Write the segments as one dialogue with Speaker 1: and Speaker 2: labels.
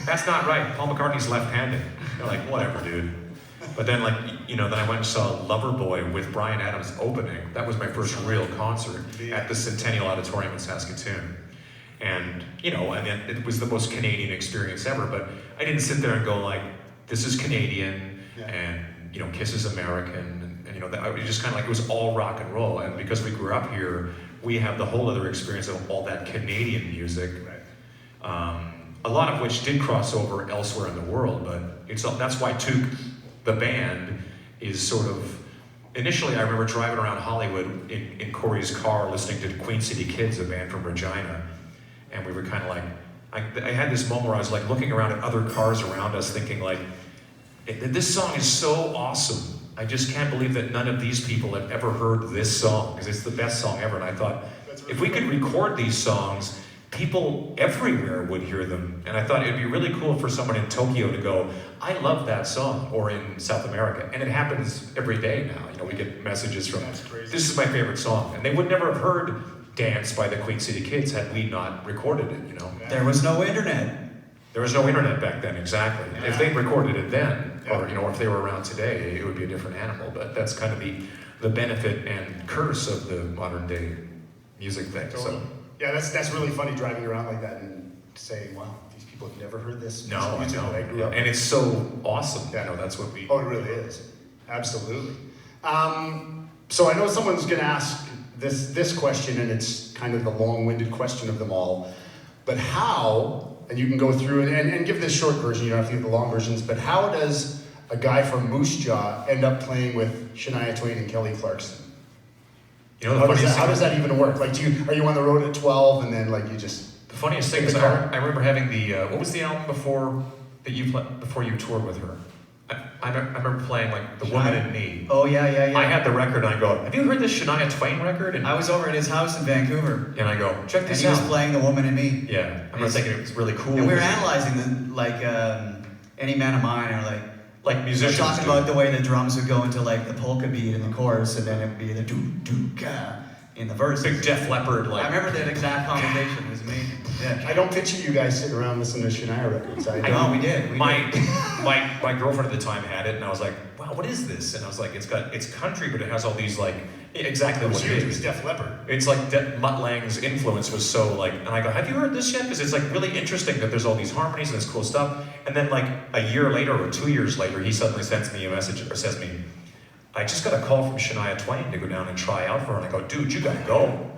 Speaker 1: That's not right. Paul McCartney's left-handed. They're like, whatever, dude. But then, like, you know, then I went and saw Loverboy with Bryan Adams opening. That was my first real concert at the Centennial Auditorium in Saskatoon. And, you know, and it was the most Canadian experience ever, but I didn't sit there and go like, this is Canadian, and, you know, Kiss is American, and you know, it was just kind of like, it was all rock and roll. And because we grew up here, we have the whole other experience of all that Canadian music. A lot of which did cross over elsewhere in the world, but that's why Toque, the band, is sort of, initially I remember driving around Hollywood in Corey's car listening to Queen City Kids, a band from Regina, and we were kind of like, I had this moment where I was like looking around at other cars around us thinking like, this song is so awesome. I just can't believe that none of these people have ever heard this song, because it's the best song ever. And I thought, if we could record these songs, people everywhere would hear them. And I thought it'd be really cool for someone in Tokyo to go, I love that song, or in South America. And it happens every day now. You know, we get messages from, this is my favorite song. And they would never have heard Dance by the Queen City Kids had we not recorded it, you know.
Speaker 2: There was no internet.
Speaker 1: There was no internet back then, exactly. Yeah. If they'd recorded it then, or you know, if they were around today, it would be a different animal. But that's kind of the benefit and curse of the modern day music thing.
Speaker 3: Totally.
Speaker 1: So.
Speaker 3: Yeah, that's really funny driving around like that and saying, wow, these people have never heard this.
Speaker 1: No, I
Speaker 3: music
Speaker 1: know.
Speaker 3: that I grew up
Speaker 1: and it's so awesome. Yeah, no, that's what we.
Speaker 3: Oh, it really is. Absolutely. So I know someone's going to ask this question, and it's kind of the long-winded question of them all. But how, and you can go through and give this short version, you don't have to give the long versions, but how does a guy from Moose Jaw end up playing with Shania Twain and Kelly Clarkson?
Speaker 1: You know,
Speaker 3: how does that even work? Like, are you on the road at 12 and then like you just...
Speaker 1: The funniest thing is I remember having the, what was the album before you toured with her? I remember playing like The Woman in Me.
Speaker 2: Oh yeah.
Speaker 1: I had the record and I go, have you heard this Shania Twain record? And
Speaker 2: I was over at his house in Vancouver.
Speaker 1: And I go, check this
Speaker 2: out. And
Speaker 1: out.
Speaker 2: he was playing The Woman in Me.
Speaker 1: Yeah, I remember thinking it was really cool.
Speaker 2: And we were analyzing Any Man of Mine, or
Speaker 1: like musicians.
Speaker 2: We're talking about the way the drums would go into like the polka beat in the chorus, and then it would be the doo-doo-ka in the verse.
Speaker 1: Big Def Leppard, like.
Speaker 2: I remember that exact conversation. It was amazing. Yeah.
Speaker 3: I don't picture you guys sitting around listening to Shania records.
Speaker 2: I know, we did.
Speaker 1: My girlfriend at the time had it, and I was like, wow, what is this? And I was like, it's country, but it has all these like, exactly what it is.
Speaker 3: It was Def Leppard.
Speaker 1: It's like Mutt Lange's influence was so like, and I go, have you heard this yet? Because it's like really interesting that there's all these harmonies and this cool stuff. And then like a year later or 2 years later, he suddenly sends me a message or says me, I just got a call from Shania Twain to go down and try out for her. And I go, dude, you gotta go.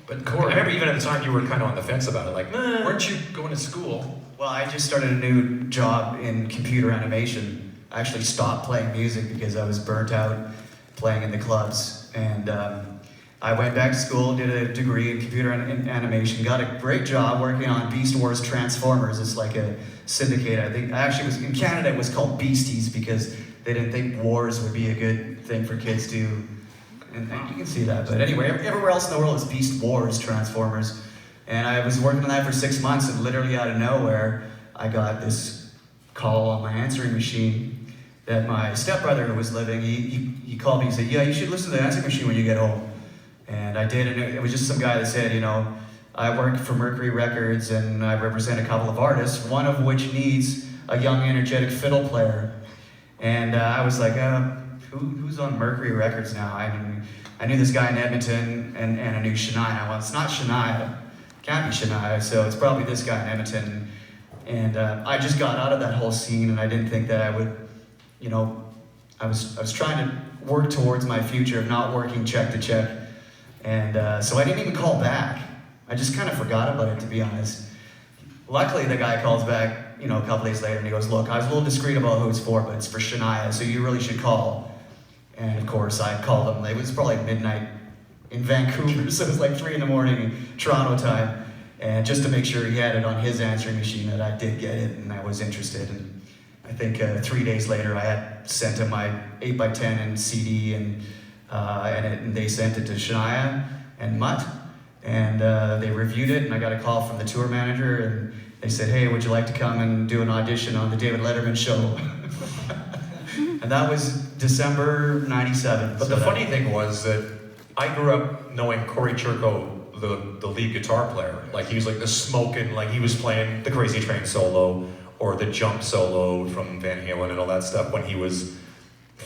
Speaker 1: But Corey, I remember even at the time you were kind of on the fence about it, like, nah.
Speaker 4: Weren't you going to school?
Speaker 2: Well, I just started a new job in computer animation. I actually stopped playing music because I was burnt out playing in the clubs. And I went back to school, did a degree in computer animation, got a great job working on Beast Wars Transformers. It's like a syndicate. I actually was in Canada. It was called Beasties because they didn't think wars would be a good thing for kids to. And you can see that. But anyway, everywhere else in the world is Beast Wars Transformers. And I was working on that for 6 months, and literally out of nowhere, I got this call on my answering machine that my stepbrother was living. He called me and said, yeah, you should listen to the answering machine when you get home. And I did, and it was just some guy that said, you know, I work for Mercury Records and I represent a couple of artists, one of which needs a young, energetic fiddle player. And I was like, who's on Mercury Records now? I knew this guy in Edmonton, and I knew Shania. Well, it's not Shania. Can't be Shania, so it's probably this guy in Edmonton. And I just got out of that whole scene, and I didn't think that I would, you know, I was trying to work towards my future of not working check to check. And so I didn't even call back. I just kind of forgot about it, to be honest. Luckily, the guy calls back, you know, a couple days later, and he goes, look, I was a little discreet about who it's for, but it's for Shania, so you really should call. And of course, I called him. It was probably midnight in Vancouver, so it was like 3 in the morning, Toronto time, and just to make sure he had it on his answering machine that I did get it, and I was interested. And I think 3 days later, I had sent him my 8x10 and CD, and they sent it to Shania and Mutt, and they reviewed it, and I got a call from the tour manager, and they said, hey, would you like to come and do an audition on the David Letterman show? And that was December '97.
Speaker 1: But the funny thing was that I grew up knowing Corey Churko, the lead guitar player. Like he was like the smoking, like he was playing the Crazy Train solo, or the jump solo from Van Halen and all that stuff when he was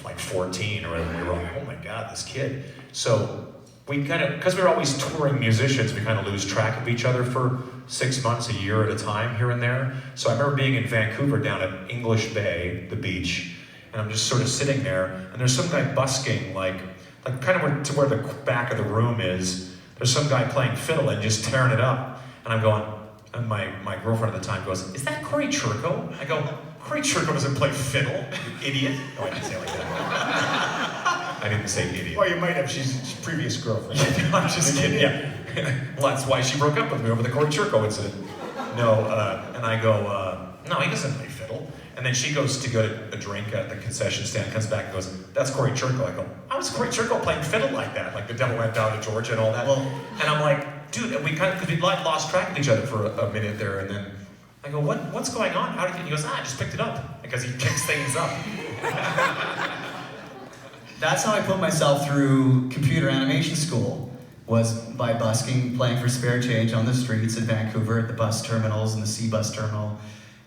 Speaker 1: like 14 or whatever. We were like, oh my God, this kid. So we kind of, because we were always touring musicians, we kind of lose track of each other for 6 months, a year at a time here and there. So I remember being in Vancouver down at English Bay, the beach, and I'm just sort of sitting there, and there's some guy busking, like kind of to where the back of the room is. There's some guy playing fiddle and just tearing it up, and I'm going, and my girlfriend at the time goes, is that Corey Churko? I go, Corey Churko doesn't play fiddle, you idiot. No, I didn't say it like that. I didn't say idiot.
Speaker 3: Well, you might have. She's his previous girlfriend.
Speaker 1: I'm just kidding, yeah. Well, that's why she broke up with me over the Corey Churko incident. No, and I go, no, he doesn't play fiddle. And then she goes to get a drink at the concession stand, comes back and goes, that's Corey Churko. I go, how is Corey Churko playing fiddle like that? Like the devil went down to Georgia and all that. And I'm like, dude, and we kind of, because we lost track of each other for a minute there, and then I go, what's going on? How did you? He goes, I just picked it up, because he kicks things up.
Speaker 2: That's how I put myself through computer animation school, was by busking, playing for spare change on the streets in Vancouver at the bus terminals and the C-bus terminal.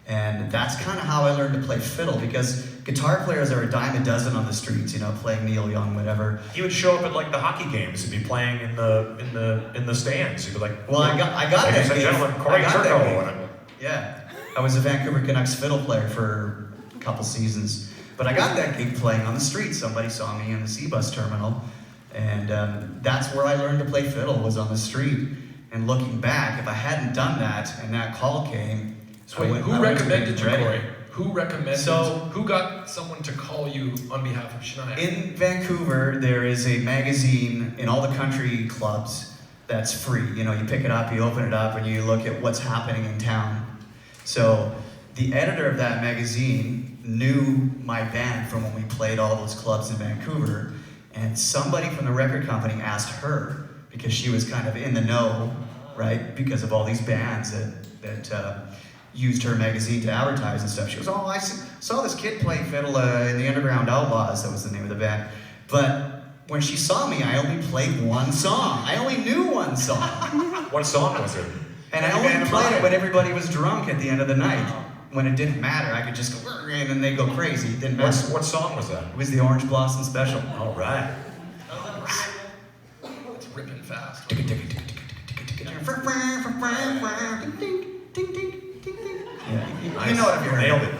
Speaker 2: And that's kind of how I learned to play fiddle, because guitar players are a dime a dozen on the streets, you know, playing Neil Young, whatever.
Speaker 1: He would show up at like the hockey games and be playing in the stands. He'd be like,
Speaker 2: well, I got
Speaker 1: ladies
Speaker 2: that
Speaker 1: and
Speaker 2: gig.
Speaker 1: gentlemen, Corey Churko.
Speaker 2: Yeah, I was a Vancouver Canucks fiddle player for a couple seasons, but I got that gig playing on the street. Somebody saw me in the C-bus terminal, and that's where I learned to play fiddle, was on the street. And looking back, if I hadn't done that and that call came,
Speaker 4: so wait, who recommended you,
Speaker 2: ready.
Speaker 4: Corey? Who recommended?
Speaker 2: So,
Speaker 4: who got someone to call you on behalf of Shania?
Speaker 2: In Vancouver, there is a magazine in all the country clubs that's free. You know, you pick it up, you open it up, and you look at what's happening in town. So the editor of that magazine knew my band from when we played all those clubs in Vancouver, and somebody from the record company asked her, because she was kind of in the know, right, because of all these bands that used her magazine to advertise and stuff. She goes, oh, I saw this kid play fiddle in the Underground Outlaws. That was the name of the band. But when she saw me, I only played one song. I only knew one song.
Speaker 1: What song was it?
Speaker 2: And I only played it when everybody was drunk at the end of the night. When it didn't matter, I could just go, and then they'd go crazy. It didn't matter.
Speaker 1: What song was that?
Speaker 2: It was the Orange Blossom Special.
Speaker 1: All right.
Speaker 4: It's ripping fast.
Speaker 2: Yeah. You know what I'm hearing.
Speaker 1: Nailed it.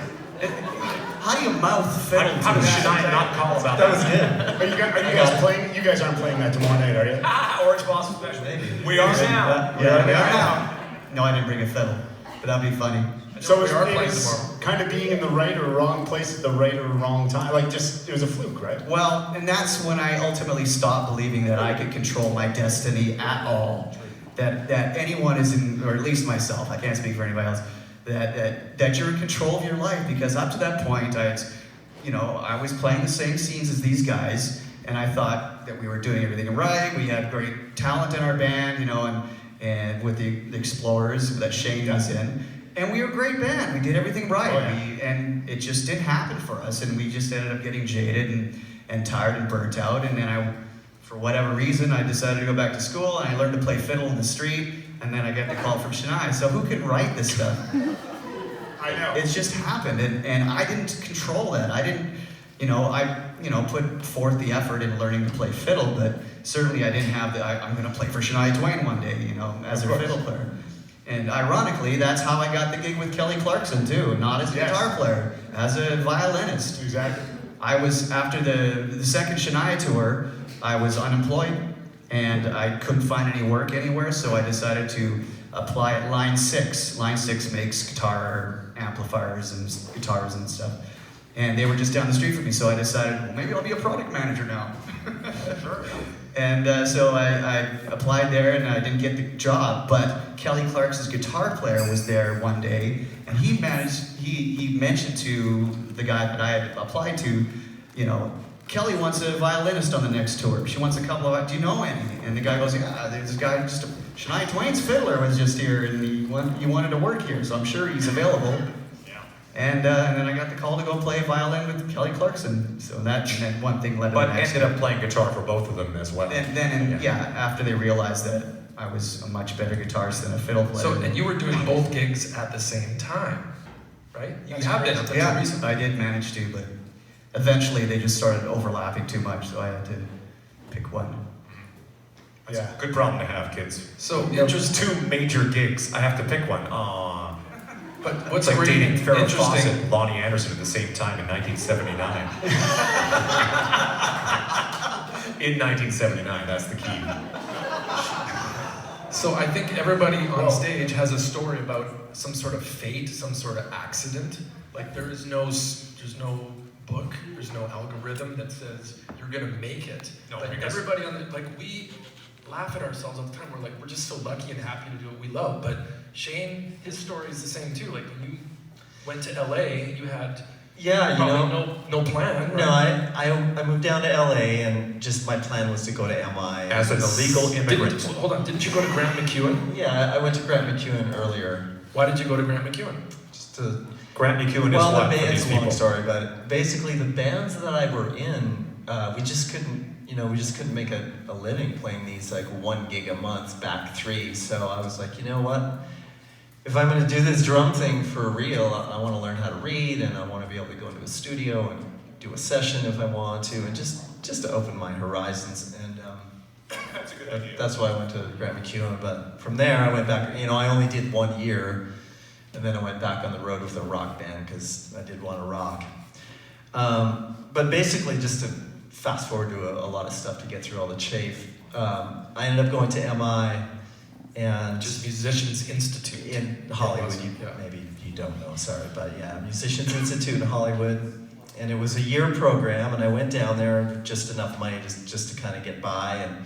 Speaker 2: How do you mouth fiddle?
Speaker 1: How does Shania not call about
Speaker 2: That was good.
Speaker 3: Are you guys playing? You guys aren't playing that tomorrow night, are you?
Speaker 1: Orange Blossom Special. We are now.
Speaker 2: Yeah, we are now. No, I didn't bring a fiddle, but that'd be funny.
Speaker 3: So
Speaker 4: we are playing
Speaker 3: it's
Speaker 4: tomorrow.
Speaker 3: kind of being in the right or wrong place at the right or wrong time. Like, just, it was a fluke, right?
Speaker 2: Well, and that's when I ultimately stopped believing that I could control my destiny at all. That anyone is in, or at least myself, I can't speak for anybody else, that you're in control of your life, because up to that point, I was playing the same scenes as these guys, and I thought that we were doing everything right. We had great talent in our band, you know, and with the Explorers that Shane was in, and we were a great band. We did everything right,
Speaker 3: Oh, yeah.
Speaker 2: and it just didn't happen for us, and we just ended up getting jaded and tired and burnt out, and then for whatever reason, I decided to go back to school, and I learned to play fiddle in the street, and then I get the call from Shania. So who can write this stuff?
Speaker 3: I know.
Speaker 2: It's just happened, and I didn't control that. I didn't, I put forth the effort in learning to play fiddle, but certainly I didn't have I'm going to play for Shania Twain one day, as a fiddle player. And ironically, that's how I got the gig with Kelly Clarkson too, not as a guitar player, as a violinist.
Speaker 3: Exactly.
Speaker 2: I was, after the second Shania tour, I was unemployed, and I couldn't find any work anywhere, so I decided to apply at Line 6. Line 6 makes guitar amplifiers and guitars and stuff. And they were just down the street from me, so I decided, well, maybe I'll be a product manager now. And so I applied there, and I didn't get the job, but Kelly Clarkson's guitar player was there one day, and he mentioned to the guy that I had applied to, Kelly wants a violinist on the next tour. She wants a couple of, do you know any? And the guy goes, yeah, there's this guy, Shania Twain's fiddler was just here, and he wanted to work here, so I'm sure he's available.
Speaker 1: Yeah.
Speaker 2: And then I got the call to go play violin with Kelly Clarkson. So and then one thing led to the
Speaker 1: But
Speaker 2: next.
Speaker 1: ended up playing guitar for both of them as well.
Speaker 2: After they realized that I was a much better guitarist than a fiddle player.
Speaker 4: So, and you were doing both gigs at the same time. right? You
Speaker 3: That's
Speaker 4: have
Speaker 3: great.
Speaker 4: been up until
Speaker 2: Yeah,
Speaker 4: recently.
Speaker 2: I did manage to, but eventually they just started overlapping too much, so I had to pick one.
Speaker 1: That's
Speaker 3: Yeah.
Speaker 1: a good problem to have, kids.
Speaker 4: So
Speaker 1: Just
Speaker 4: interesting.
Speaker 1: 2 major gigs. I have to pick one. Aww.
Speaker 4: But
Speaker 1: It's
Speaker 4: what's
Speaker 1: like
Speaker 4: great,
Speaker 1: dating Farrah
Speaker 4: interesting.
Speaker 1: Fawcett and Lonnie Anderson at the same time in 1979. In 1979, that's the key.
Speaker 4: So I think everybody on
Speaker 3: Whoa.
Speaker 4: stage has a story about some sort of fate, some sort of accident. Like there's no book, there's no algorithm that says you're gonna make it.
Speaker 1: No,
Speaker 4: But
Speaker 1: because-
Speaker 4: everybody on the, like we laugh at ourselves all the time. We're just so lucky and happy to do what we love. But Shane, his story is the same too. Like when you went to LA, you had
Speaker 5: Yeah, you know.
Speaker 4: probably no plan. Right?
Speaker 5: No, I moved down to LA and just my plan was to go to MI.
Speaker 1: As an illegal immigrant.
Speaker 4: Hold on, didn't you go to Grant McEwen?
Speaker 5: Yeah, I went to Grant McEwen earlier.
Speaker 4: Why did you go to Grant McEwen?
Speaker 5: Just to.
Speaker 1: Grant McEwen is
Speaker 5: Well,
Speaker 1: what
Speaker 5: the
Speaker 1: for
Speaker 5: band's
Speaker 1: these
Speaker 5: a long
Speaker 1: people?
Speaker 5: story, but basically the bands that I were in, we just couldn't make a living playing these like 1 gig a month back 3. So I was like, you know what? If I'm gonna do this drum thing for real, I want to learn how to read, and I want to be able to go into a studio and do a session if I want to, and just to open my horizons. And
Speaker 1: That's a good idea.
Speaker 5: that's why I went to Grant McEwen. But from there, I went back. You know, I only did 1 year, and then I went back on the road with a rock band because I did want to rock. But basically, just to fast forward to a lot of stuff to get through all the chafe, I ended up going to MI and
Speaker 4: Just Musicians Institute.
Speaker 5: in Hollywood.
Speaker 4: Yeah.
Speaker 5: Maybe you don't know, sorry, but yeah, Musicians Institute in Hollywood. And it was a year program, and I went down there with just enough money just to kind of get by. And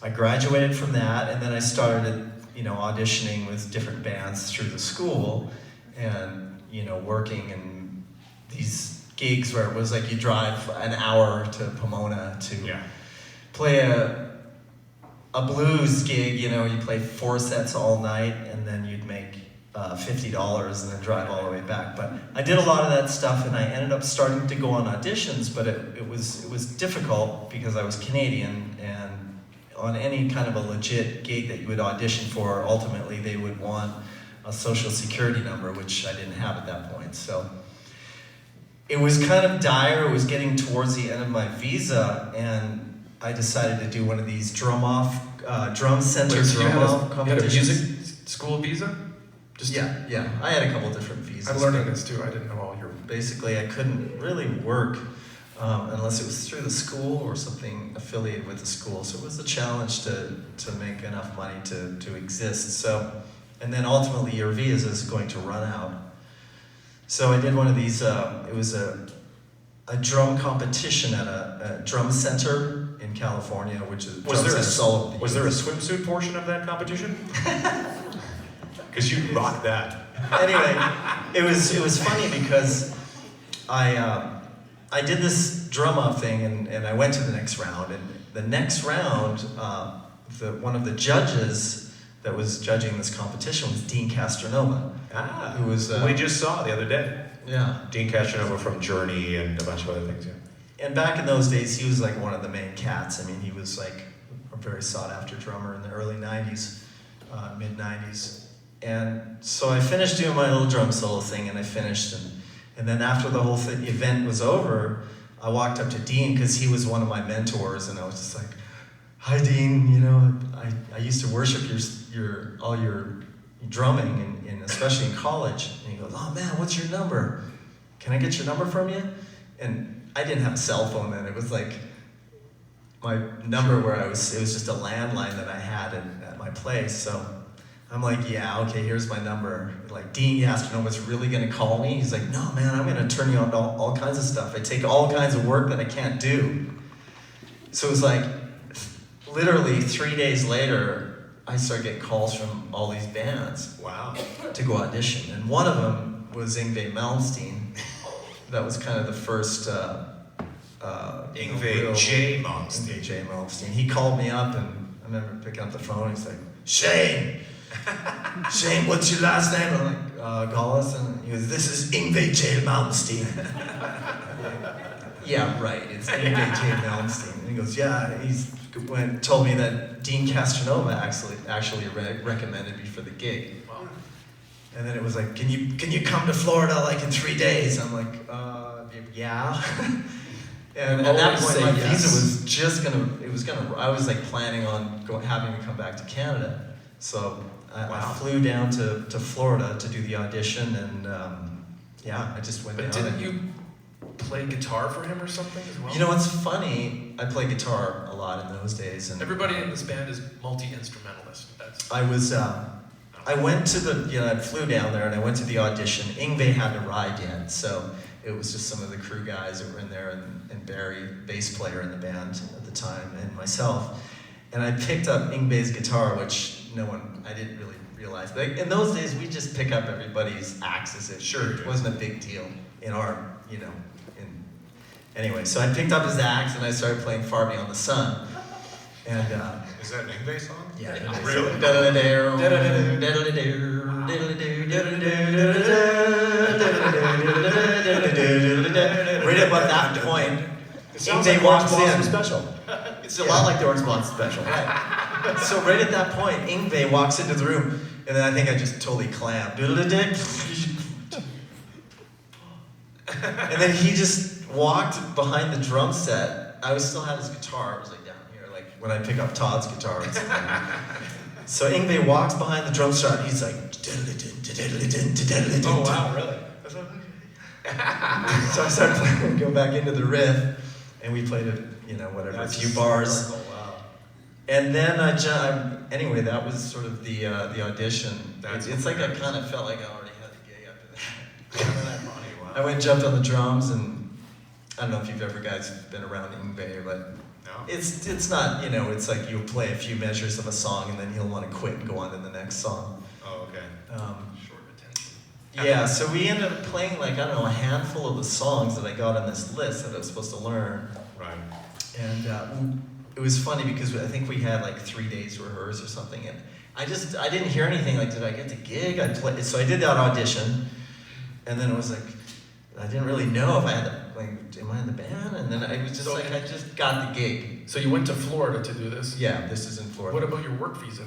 Speaker 5: I graduated from that, and then I started, auditioning with different bands through the school, and working in these gigs where it was like you drive an hour to Pomona to
Speaker 1: Yeah.
Speaker 5: play a blues gig. You play 4 sets all night, and then you'd make $50 and then drive all the way back. But I did a lot of that stuff, and I ended up starting to go on auditions, but it was difficult because I was Canadian, and on any kind of a legit gig that you would audition for, ultimately they would want a social security number, which I didn't have at that point. So it was kind of dire. It was getting towards the end of my visa, and I decided to do one of these drum center
Speaker 4: Wait, so you
Speaker 5: drum
Speaker 4: had
Speaker 5: off
Speaker 4: a
Speaker 5: competitions.
Speaker 4: music school visa? Just
Speaker 5: Yeah. I had a couple different visas.
Speaker 4: I'm learning this too. I didn't know all your.
Speaker 5: Basically, I couldn't really work unless it was through the school or something affiliated with the school. So it was a challenge to make enough money to exist. So, and then ultimately your visa is going to run out. So I did one of these. It was a drum competition at a drum center in California, which is
Speaker 1: Was
Speaker 5: drum
Speaker 1: there,
Speaker 5: centers all over the
Speaker 1: was there a
Speaker 5: US.
Speaker 1: swimsuit portion of that competition? Because you rocked that.
Speaker 5: Anyway, it was funny because I did this drum off thing, and I went to the next round. And the next round, one of the judges that was judging this competition was Dean Castronova.
Speaker 1: Ah,
Speaker 5: Who was,
Speaker 1: we just saw the other day.
Speaker 5: Yeah.
Speaker 1: Dean Castronova from Journey and a bunch of other things, yeah.
Speaker 5: And back in those days, he was like one of the main cats. I mean, he was like a very sought-after drummer in the early 90s, mid-90s. And so I finished doing my little drum solo thing, and I finished. And then after the whole event was over, I walked up to Dean because he was one of my mentors, and I was just like, "Hi, Dean. I used to worship all your drumming, and especially in college." And he goes, "Oh man, what's your number? Can I get your number from you?" And I didn't have a cell phone then. It was like my number where it was just a landline that I had at my place. So I'm like, "Yeah, okay, here's my number." Like, Dean Castanova's really gonna call me? He's like, "No, man, I'm gonna turn you on to all kinds of stuff. I take all kinds of work that I can't do." So it was like, literally 3 days later, I started getting calls from all these bands
Speaker 1: Wow.
Speaker 5: to go audition. And one of them was Yngwie Malmsteen. That was kind of the first
Speaker 1: Yngwie J. Malmsteen.
Speaker 5: Yngwie J. Malmsteen. He called me up, and I remember picking up the phone. He's like, "Shane, what's your last name?" I'm like, "Gaulis." And he goes, "This is Yngwie J. Malmsteen." Yeah, right. It's Yngwie J. Malmsteen. And he goes, "Yeah." Told me that Dean Castronova actually recommended me for the gig.
Speaker 4: Wow.
Speaker 5: And then it was like, can you come to Florida like in 3 days? I'm like, yeah. And at that
Speaker 4: Always
Speaker 5: point,
Speaker 4: say
Speaker 5: my
Speaker 4: yes.
Speaker 5: visa was I was like planning on having to come back to Canada. So I flew down to Florida to do the audition, and I just went
Speaker 4: But
Speaker 5: down.
Speaker 4: didn't you play guitar for him or something as well?
Speaker 5: You know what's funny? I played guitar a lot in those days, and
Speaker 4: Everybody in this band is multi-instrumentalist. That's
Speaker 5: I was. I went to I flew down there and I went to the audition. Ingve hadn't arrived yet, so it was just some of the crew guys that were in there, and Barry, bass player in the band at the time, and myself. And I picked up Ingve's guitar, which I didn't really realize. But in those days, we just pick up everybody's axes. It wasn't a big deal in our, Anyway, so I picked up his axe and I started playing Far Beyond the Sun. And
Speaker 1: Is that an Ingve song?
Speaker 5: yeah,
Speaker 1: Really?
Speaker 5: Right about that point,
Speaker 3: It sounds
Speaker 5: Ingve
Speaker 3: like
Speaker 5: walks
Speaker 3: Orange Blossom
Speaker 5: in.
Speaker 3: Special.
Speaker 2: It's a lot like the Orange Blossom special.
Speaker 5: So right at that point, Ingve walks into the room, and then I think I just totally clammed. And then he just walked behind the drum set. I still had his guitar. I was like down here, like when I pick up Todd's guitar. So Ingve walks behind the drum set. And he's like,
Speaker 3: Oh wow, really?
Speaker 5: so I started playing, go back into the riff, and we played it, a few bars.
Speaker 3: Oh wow.
Speaker 5: And then anyway, that was sort of the audition. It's like I kind of felt like I already had the gig after that. I went and jumped on the drums, and I don't know if you've ever guys been around Ingve, but it's not, it's like you'll play a few measures of a song and then he'll want to quit and go on to the next song.
Speaker 1: Oh, okay.
Speaker 4: short attention.
Speaker 5: Yeah, so we ended up playing a handful of the songs that I got on this list that I was supposed to learn.
Speaker 1: Right.
Speaker 5: And it was funny because I think we had like 3 days to rehearse or something, and I didn't hear anything like, did I get the gig? So I did that audition, and then it was like, I didn't really know if I had am I in the band? And then I was just I just got the gig.
Speaker 4: So you went to Florida to do this?
Speaker 5: Yeah, this is in Florida.
Speaker 4: What about your work visa?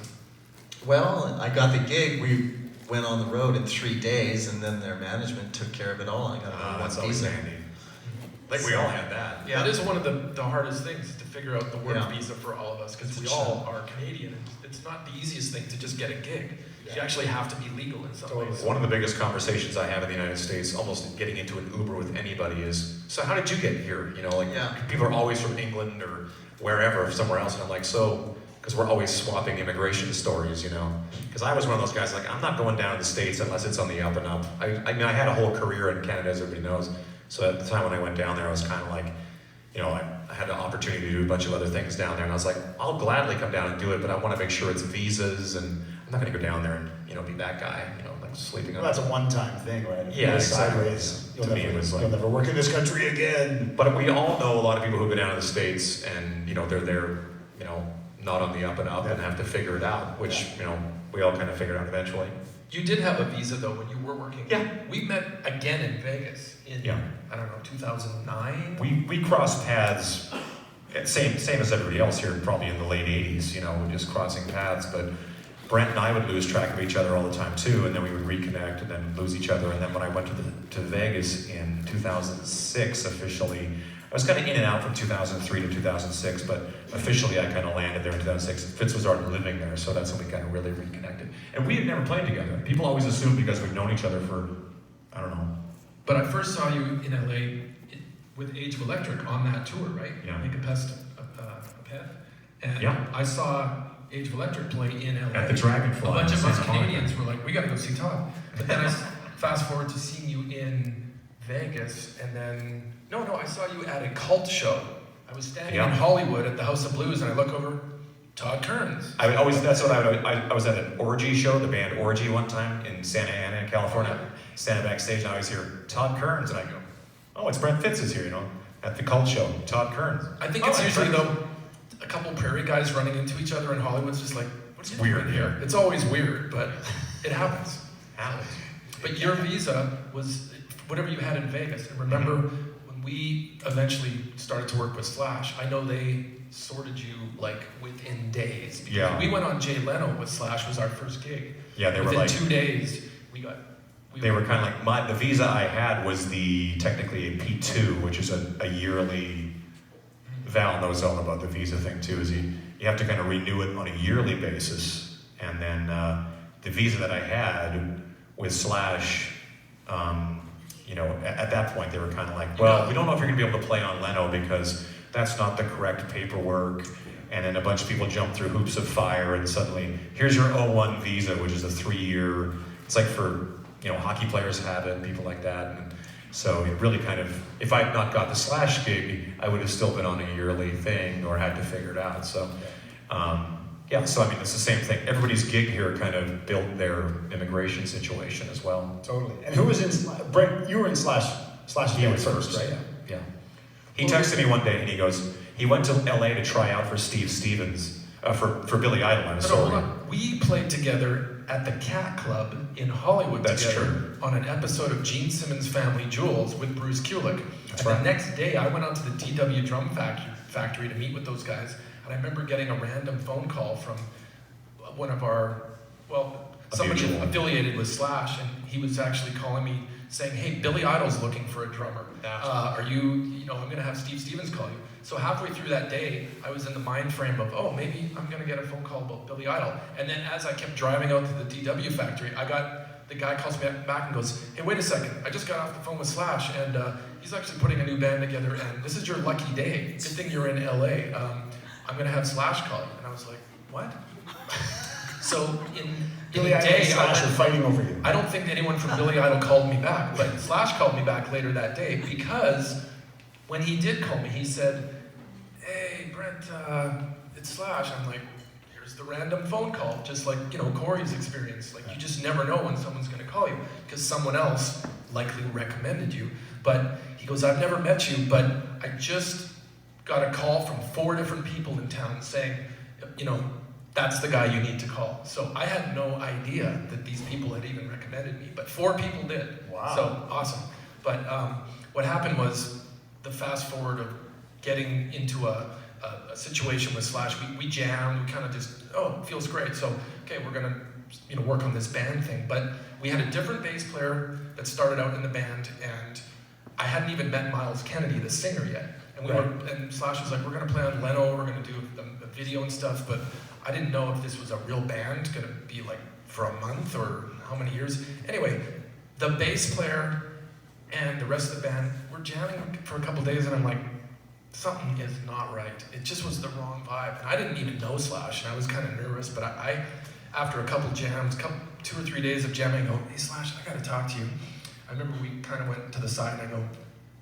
Speaker 5: Well, I got the gig. We went on the road in 3 days, and then their management took care of it all. I got a
Speaker 1: That's
Speaker 5: one
Speaker 1: always
Speaker 5: visa.
Speaker 1: handy. Like we all had that.
Speaker 5: Yeah.
Speaker 4: That is one of the hardest things, is to figure out the work
Speaker 5: Yeah.
Speaker 4: visa for all of us, because we
Speaker 5: It's a
Speaker 4: all are Canadian. It's not the easiest thing to just get a gig. You actually have to be legal in some ways.
Speaker 1: One of the biggest conversations I have in the United States, almost getting into an Uber with anybody, is, so how did you get here?
Speaker 5: Yeah.
Speaker 1: People are always from England or wherever, somewhere else, and I'm like, so, because we're always swapping immigration stories, Because I was one of those guys, like, I'm not going down to the States unless it's on the up and up. I mean, I had a whole career in Canada, as everybody knows, so at the time when I went down there, I was kind of like, I had the opportunity to do a bunch of other things down there, and I was like, I'll gladly come down and do it, but I want to make sure it's visas, and I'm not going to go down there and, be that guy, like sleeping on.
Speaker 3: Well, that's a one-time thing, right? If
Speaker 1: Yeah,
Speaker 3: you go
Speaker 1: exactly.
Speaker 3: sideways,
Speaker 1: To me, it was like-
Speaker 3: you'll never work in this country again.
Speaker 1: But we all know a lot of people who go down to the States and, they're there, not on the up and up and have to figure it out, which, we all kind of figured out eventually.
Speaker 4: You did have a visa though when you were working.
Speaker 1: Yeah.
Speaker 4: We met again in Vegas in,
Speaker 1: Yeah.
Speaker 4: I don't know, 2009?
Speaker 1: We crossed paths, same as everybody else here, probably in the late 80s, just crossing paths, but Brent and I would lose track of each other all the time too, and then we would reconnect and then lose each other, and then when I went to Vegas in 2006 officially, I was kind of in and out from 2003 to 2006, but officially I kind of landed there in 2006. Fitz was already living there, so that's when we kind of really reconnected. And we had never played together. People always assume because we've known each other for, I don't know.
Speaker 4: But I first saw you in LA with Age of Electric on that tour, right?
Speaker 1: Yeah.
Speaker 4: Make a pest, a pet. And
Speaker 1: Yeah.
Speaker 4: I saw Age of Electric play in LA.
Speaker 1: At the Dragonfly
Speaker 4: A bunch
Speaker 1: in
Speaker 4: of us
Speaker 1: Santa Monica.
Speaker 4: Canadians were like, we gotta go see Todd. But then fast forward to seeing you in Vegas, and then, no, I saw you at a cult show. I was standing
Speaker 1: Yeah.
Speaker 4: in Hollywood at the House of Blues, and I look over, Todd Kearns.
Speaker 1: I was at an Orgy show, the band Orgy, one time in Santa Ana, California. Standing backstage, and I always hear Todd Kearns, and I go, oh, it's Brent Fitz is here, at the cult show, Todd Kearns.
Speaker 4: I think
Speaker 1: Oh,
Speaker 4: it's
Speaker 1: hey,
Speaker 4: usually
Speaker 1: Brent.
Speaker 4: though a couple prairie guys running into each other in Hollywood's just like, what's
Speaker 1: weird
Speaker 4: here?
Speaker 1: here.
Speaker 4: It's always weird, but it happens.
Speaker 1: Happens.
Speaker 4: But your visa was whatever you had in Vegas. And remember when we eventually started to work with Slash, I know they sorted you like within days. Because
Speaker 1: Yeah.
Speaker 4: we went on Jay Leno with Slash, was our first gig.
Speaker 1: Yeah, they were
Speaker 4: Within
Speaker 1: like,
Speaker 4: 2 days, we got
Speaker 1: They were kind of like, the visa I had was technically a P2, which is a yearly, Val knows all about the visa thing too, is you have to kind of renew it on a yearly basis. And then the visa that I had with Slash, at that point they were kind of like, well, we don't know if you're going to be able to play on Leno because that's not the correct paperwork. And then a bunch of people jumped through hoops of fire, and suddenly, here's your O1 visa, which is a 3-year, it's like for, hockey players have it, people like that. And so it really kind of, if I had not got the Slash gig, I would have still been on a yearly thing or had to figure it out. So, so I mean, it's the same thing. Everybody's gig here kind of built their immigration situation as well.
Speaker 3: Totally. And who was in, Brent, you were in Slash
Speaker 1: He was
Speaker 3: first, right?
Speaker 1: Yeah. He texted me one day and he goes, he went to LA to try out for Steve Stevens, for Billy Idol, I'm sorry.
Speaker 4: Hold on. We played together at the Cat Club in Hollywood together on an episode of Gene Simmons' Family Jewels with Bruce Kulick.
Speaker 1: That's
Speaker 4: and
Speaker 1: right.
Speaker 4: the next day I went out to the DW Drum Factory to meet with those guys, and I remember getting a random phone call from one of our, somebody affiliated with Slash, and he was actually calling me saying, hey, Billy Idol's looking for a drummer. Are you, I'm gonna have Steve Stevens call you. So halfway through that day, I was in the mind frame of, maybe I'm gonna get a phone call about Billy Idol. And then as I kept driving out to the DW factory, the guy calls me back and goes, hey, wait a second, I just got off the phone with Slash, and he's actually putting a new band together, and this is your lucky day. Good thing you're in LA. I'm gonna have Slash call you. And I was like, what? So in
Speaker 3: Billy
Speaker 4: a
Speaker 3: Idol
Speaker 4: day,
Speaker 3: and Slash are fighting over you.
Speaker 4: I don't think anyone from Billy Idol called me back, but Slash called me back later that day, because when he did call me, he said, hey, Brent, it's Slash. I'm like, here's the random phone call, just like, Corey's experience. Like, you just never know when someone's gonna call you, because someone else likely recommended you. But he goes, I've never met you, but I just got a call from 4 different people in town saying, that's the guy you need to call. So I had no idea that these people had even recommended me, but 4 people did.
Speaker 3: Wow.
Speaker 4: So awesome. But what happened was the fast forward of getting into a situation with Slash, we jammed, we kind of just, it feels great. So, okay, we're gonna work on this band thing. But we had a different bass player that started out in the band, and I hadn't even met Miles Kennedy, the singer, yet. And and Slash was like, we're gonna play on Leno, we're gonna do a video and stuff, but I didn't know if this was a real band, gonna be like for a month or how many years. Anyway, the bass player and the rest of the band were jamming for a couple days, and I'm like, something is not right. It just was the wrong vibe. And I didn't even know Slash, and I was kind of nervous, but I after a couple jams, 2 or 3 days of jamming, I go, hey Slash, I gotta talk to you. I remember we kind of went to the side, and I go,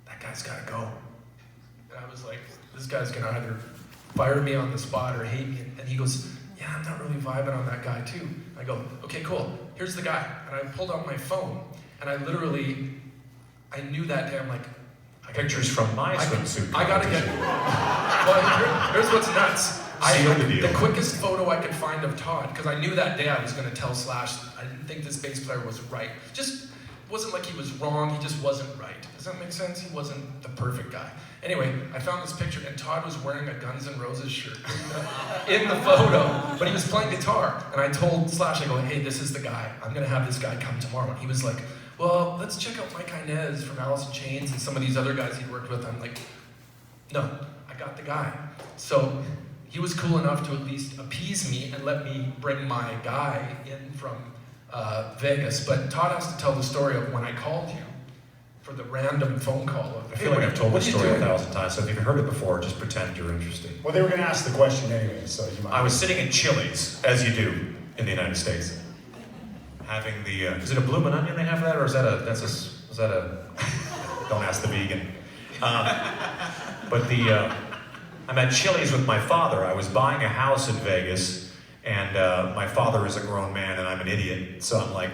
Speaker 4: that guy's gotta go. And I was like, this guy's gonna either fire me on the spot or hate me. And he goes, yeah, I'm not really vibing on that guy too. I go, okay, cool, here's the guy. And I pulled out my phone, and I knew that day, I'm like,
Speaker 1: Pictures from my swimsuit.
Speaker 4: I gotta get, well, here's what's nuts. The quickest photo I could find of Todd, because I knew that day I was gonna tell Slash, I didn't think this bass player was right. Just wasn't like he was wrong, he just wasn't right. Does that make sense? He wasn't the perfect guy. Anyway, I found this picture, and Todd was wearing a Guns N' Roses shirt in the photo, but he was playing guitar. And I told Slash, I go, hey, this is the guy. I'm gonna have this guy come tomorrow. And he was like, well, let's check out Mike Inez from Alice in Chains and some of these other guys he'd worked with. I'm like, no, I got the guy. So he was cool enough to at least appease me and let me bring my guy in from Vegas. But Todd has to tell the story of when I called you for the random phone call. Of,
Speaker 1: I feel like I've told this story
Speaker 4: doing?
Speaker 1: 1,000 times, so if you've heard it before, just pretend you're interested.
Speaker 3: Well, they were going to ask the question anyway, so you might.
Speaker 1: I was sitting in Chili's, as you do in the United States, having the, is it a bloomin' onion they have for that, or is that a, don't ask the vegan. But I'm at Chili's with my father. I was buying a house in Vegas, and my father is a grown man, and I'm an idiot. So I'm like,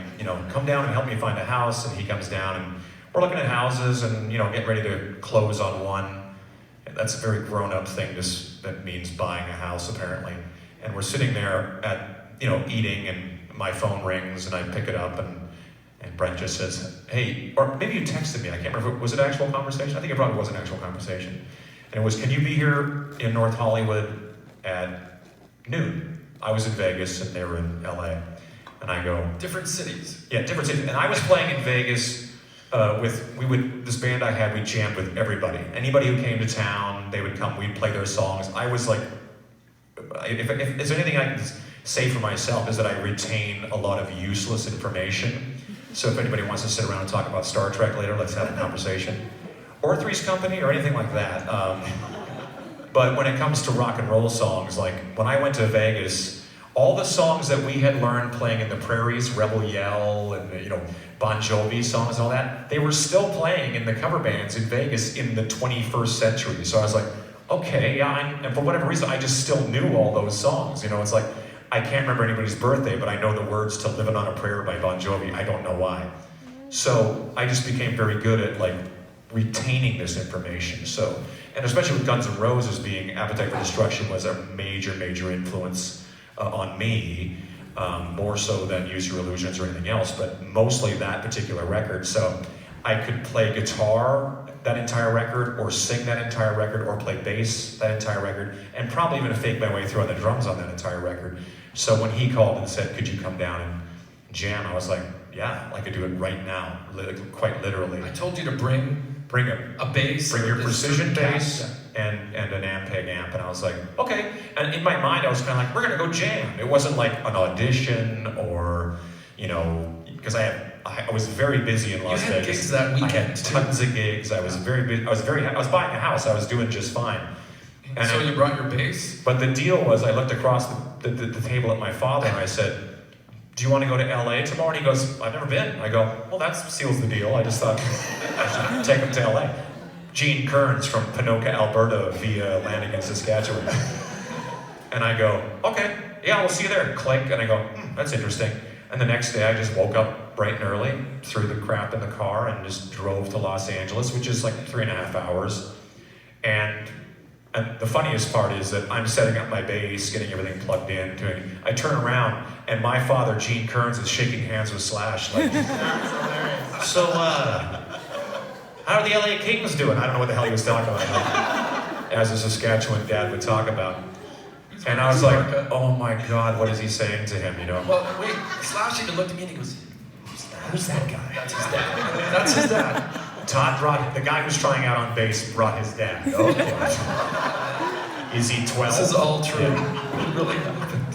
Speaker 1: come down and help me find a house, and he comes down, and we're looking at houses, and getting ready to close on one. And that's a very grown-up thing. That means buying a house, apparently. And we're sitting there at, eating, and my phone rings, and I pick it up, and Brent just says, hey, or maybe you texted me, I can't remember, was it an actual conversation? I think it probably was an actual conversation. And it was, can you be here in North Hollywood at noon? I was in Vegas, and they were in LA. And I go,
Speaker 4: Different cities.
Speaker 1: yeah, different cities. And I was playing in Vegas this band I had, we jammed with everybody. Anybody who came to town, they would come, we'd play their songs. I was like, if there's anything I can say for myself is that I retain a lot of useless information. So if anybody wants to sit around and talk about Star Trek later, let's have a conversation. Or Three's Company or anything like that. But when it comes to rock and roll songs, like when I went to Vegas, all the songs that we had learned playing in the prairies, Rebel Yell and Bon Jovi songs and all that, they were still playing in the cover bands in Vegas in the 21st century. So I was like, okay, yeah, and for whatever reason, I just still knew all those songs. It's like, I can't remember anybody's birthday, but I know the words to Livin' on a Prayer by Bon Jovi. I don't know why. So I just became very good at like retaining this information. So, and especially with Guns N' Roses being Appetite for Destruction was a major, major influence on me, more so than Use Your Illusions or anything else, but mostly that particular record. So I could play guitar that entire record, or sing that entire record, or play bass that entire record, and probably even fake my way through on the drums on that entire record. So when he called and said, could you come down and jam, I was like, yeah, I could do it right now, quite literally.
Speaker 4: I told you to bring a bass.
Speaker 1: Bring your
Speaker 4: this
Speaker 1: precision
Speaker 4: certain
Speaker 1: bass
Speaker 4: cast.
Speaker 1: and an Ampeg amp, and I was like, okay. And in my mind, I was kind of like, we're gonna go jam. It wasn't like an audition or, because I was very busy in Las
Speaker 4: You had
Speaker 1: Vegas.
Speaker 4: gigs that
Speaker 1: I
Speaker 4: weekend,
Speaker 1: had
Speaker 4: too.
Speaker 1: tons of gigs. I was very busy. I was buying a house. I was doing just fine. And
Speaker 4: So you brought your bass?
Speaker 1: but the deal was, I looked across the table at my father and I said, do you want to go to LA tomorrow? And he goes, I've never been. I go, well, that seals the deal. I just thought I should take him to LA. Gene Kearns from Ponoka, Alberta via Lanigan, Saskatchewan. And I go, okay, yeah, we'll see you there. Click, and I go, that's interesting. And the next day I just woke up bright and early, threw the crap in the car and just drove to Los Angeles, which is like 3.5 hours. And the funniest part is that I'm setting up my bass, getting everything plugged in, I turn around, and my father, Gene Kearns, is shaking hands with Slash, like, so, how are the LA Kings doing? I don't know what the hell he was talking about, as a Saskatchewan dad would talk about. And I was like, oh my God, what is he saying to him,
Speaker 4: Well, wait, Slash even looked at me and he goes,
Speaker 1: Who's that guy?
Speaker 4: that's his dad. That's his dad.
Speaker 1: Todd brought, the guy who's trying out on bass brought his dad. Okay. Is he 12?
Speaker 4: This is all true. It really happened.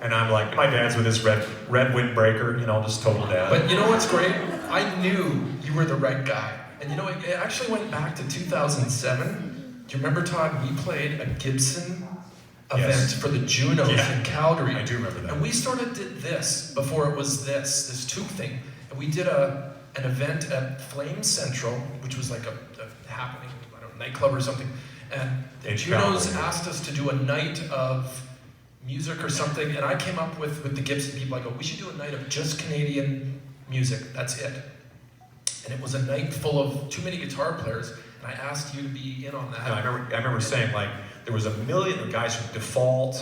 Speaker 1: And I'm like, my dad's with his red windbreaker, just total dad.
Speaker 4: But you know what's great? I knew you were the right guy. And it actually went back to 2007. Do you remember, Todd? We played a Gibson event
Speaker 1: Yes.
Speaker 4: for the Junos in Calgary.
Speaker 1: I do remember that.
Speaker 4: And we sort of did this before it was this tube thing. And we did an event at Flame Central, which was like a happening, I don't know, nightclub or something. And the
Speaker 1: In
Speaker 4: Junos
Speaker 1: Calgary.
Speaker 4: asked us to do a night of music or something, and I came up with the Gibson people. I go, we should do a night of just Canadian music. That's it. And it was a night full of too many guitar players, and I asked you to be in on that.
Speaker 1: And I remember saying, like, there was a million of guys from Default,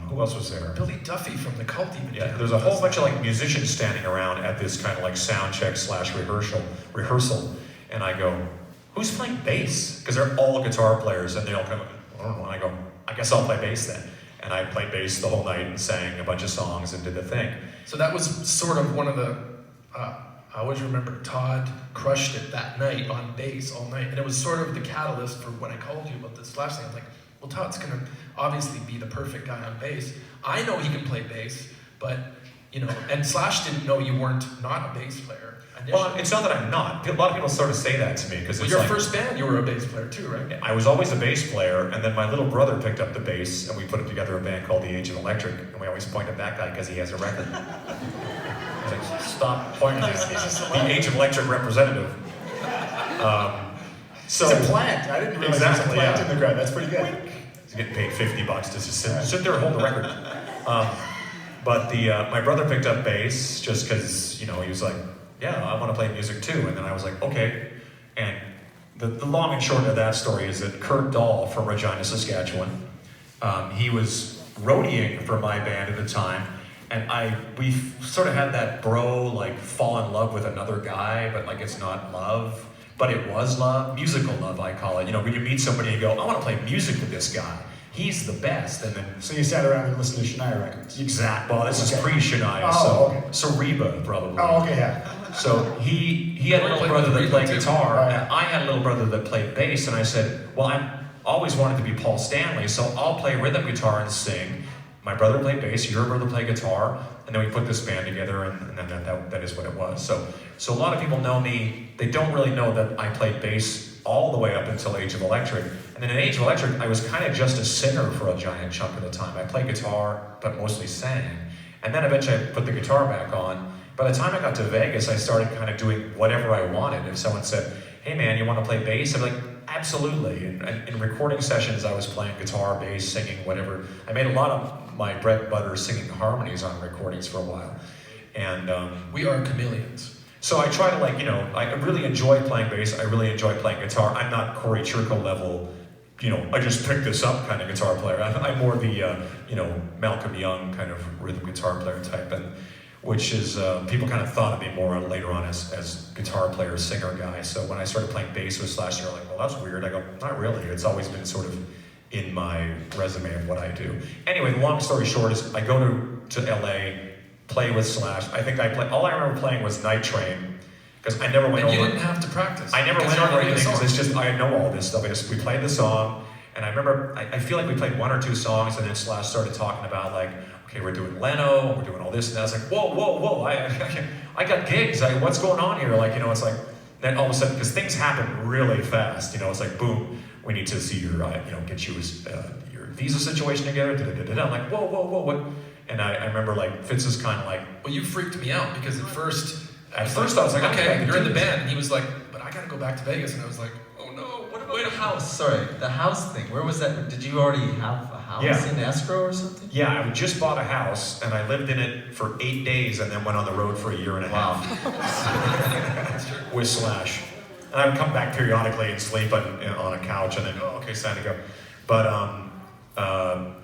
Speaker 1: who else was there?
Speaker 4: Billy Duffy from the Cult even.
Speaker 1: Yeah,
Speaker 4: did
Speaker 1: there's a whole bunch of like musicians standing around at this kind of like sound check / rehearsal. And I go, who's playing bass? Because they're all guitar players, and they all come, I don't know, and I go, I guess I'll play bass then. And I played bass the whole night and sang a bunch of songs and did the thing.
Speaker 4: So that was sort of one of the, I always remember Todd crushed it that night on bass all night. And it was sort of the catalyst for when I called you about this Slash thing. I was like, well, Todd's gonna obviously be the perfect guy on bass. I know he can play bass, but, and Slash didn't know you weren't not a bass player initially.
Speaker 1: Well, it's not that I'm not. A lot of people sort of say that to me because
Speaker 4: Well,
Speaker 1: it's
Speaker 4: your
Speaker 1: like,
Speaker 4: first band, you were a bass player too, right?
Speaker 1: I was always a bass player, and then my little brother picked up the bass, and we put together a band called The Age of Electric, and we always point at that guy because he has a record. He's like, stop pointing at the Age of Electric representative. So
Speaker 3: It's a plant. I didn't realize there's a
Speaker 1: Exactly,
Speaker 3: plant
Speaker 1: yeah.
Speaker 3: in the crowd. That's pretty good.
Speaker 1: he's getting paid $50 to just sit there and hold the record. But my brother picked up bass just because, he was like, yeah, I want to play music too. And then I was like, okay. And the long and short of that story is that Kurt Dahl from Regina, Saskatchewan, he was roadieing for my band at the time. And we sort of had that fall in love with another guy, but it's not love. But it was love, musical love, I call it. When you meet somebody and you go, I want to play music with this guy. he's the best. And then
Speaker 3: So you sat around and listened to Shania records?
Speaker 1: exact. Well, this is
Speaker 3: Okay.
Speaker 1: pre-Shania,
Speaker 3: Oh, okay.
Speaker 1: so Reba probably.
Speaker 3: Oh, okay, yeah.
Speaker 1: So he had a little
Speaker 4: Played
Speaker 1: brother
Speaker 4: with
Speaker 1: that
Speaker 4: Reba
Speaker 1: played
Speaker 4: too.
Speaker 1: guitar,
Speaker 3: Oh, yeah.
Speaker 1: and I had a little brother that played bass, and I said, well, I always wanted to be Paul Stanley, so I'll play rhythm guitar and sing. My brother played bass, your brother played guitar, and then we put this band together, and then that is what it was. So a lot of people know me, they don't really know that I played bass all the way up until Age of Electric. And then in Age of Electric, I was kind of just a singer for a giant chunk of the time. I played guitar, but mostly sang. And then eventually I put the guitar back on. By the time I got to Vegas, I started kind of doing whatever I wanted. If someone said, hey man, you want to play bass? I'd be like, absolutely. And in recording sessions, I was playing guitar, bass, singing, whatever. I made a lot of my bread and butter singing harmonies on recordings for a while. And
Speaker 4: We are chameleons.
Speaker 1: so I try to I really enjoy playing bass, I really enjoy playing guitar. I'm not Corey Churko level, I just picked this up kind of guitar player. I'm more the, Malcolm Young kind of rhythm guitar player type, and which is, people kind of thought of me more later on as guitar player, singer guy. So when I started playing bass with Slash, they're like, well, that's weird. I go, not really. It's always been sort of in my resume of what I do. Anyway, the long story short is I go to LA, play with Slash. All I remember playing was Night Train, because I never went
Speaker 4: And
Speaker 1: over.
Speaker 4: you didn't have to practice.
Speaker 1: I never
Speaker 4: because
Speaker 1: went
Speaker 4: you
Speaker 1: over
Speaker 4: knew the
Speaker 1: anything because
Speaker 4: song.
Speaker 1: it's just, I know all this stuff. We played the song, and I remember, I feel like we played one or two songs, and then Slash started talking about like, okay, we're doing Leno, we're doing all this, and I was like, whoa, I got gigs, what's going on here? It's like, then all of a sudden, because things happen really fast, it's like, boom, we need to see your, get you your visa situation together, da-da-da-da-da. I'm like, whoa, what? And I remember like, Fitz is kind of like,
Speaker 4: Well, you freaked me out because at first
Speaker 1: I was like,
Speaker 4: okay, you're in the band, and he was like, but I gotta go back to Vegas, and I was like, oh no, what about
Speaker 5: Wait, a house. Sorry, the house thing. Where was that? Did you already have a house
Speaker 1: Yeah.
Speaker 5: in escrow or something?
Speaker 1: yeah, I just bought a house, and I lived in it for 8 days, and then went on the road for a year and a half. With Slash. And I would come back periodically and sleep on a couch, and then, okay, it's time to go. But,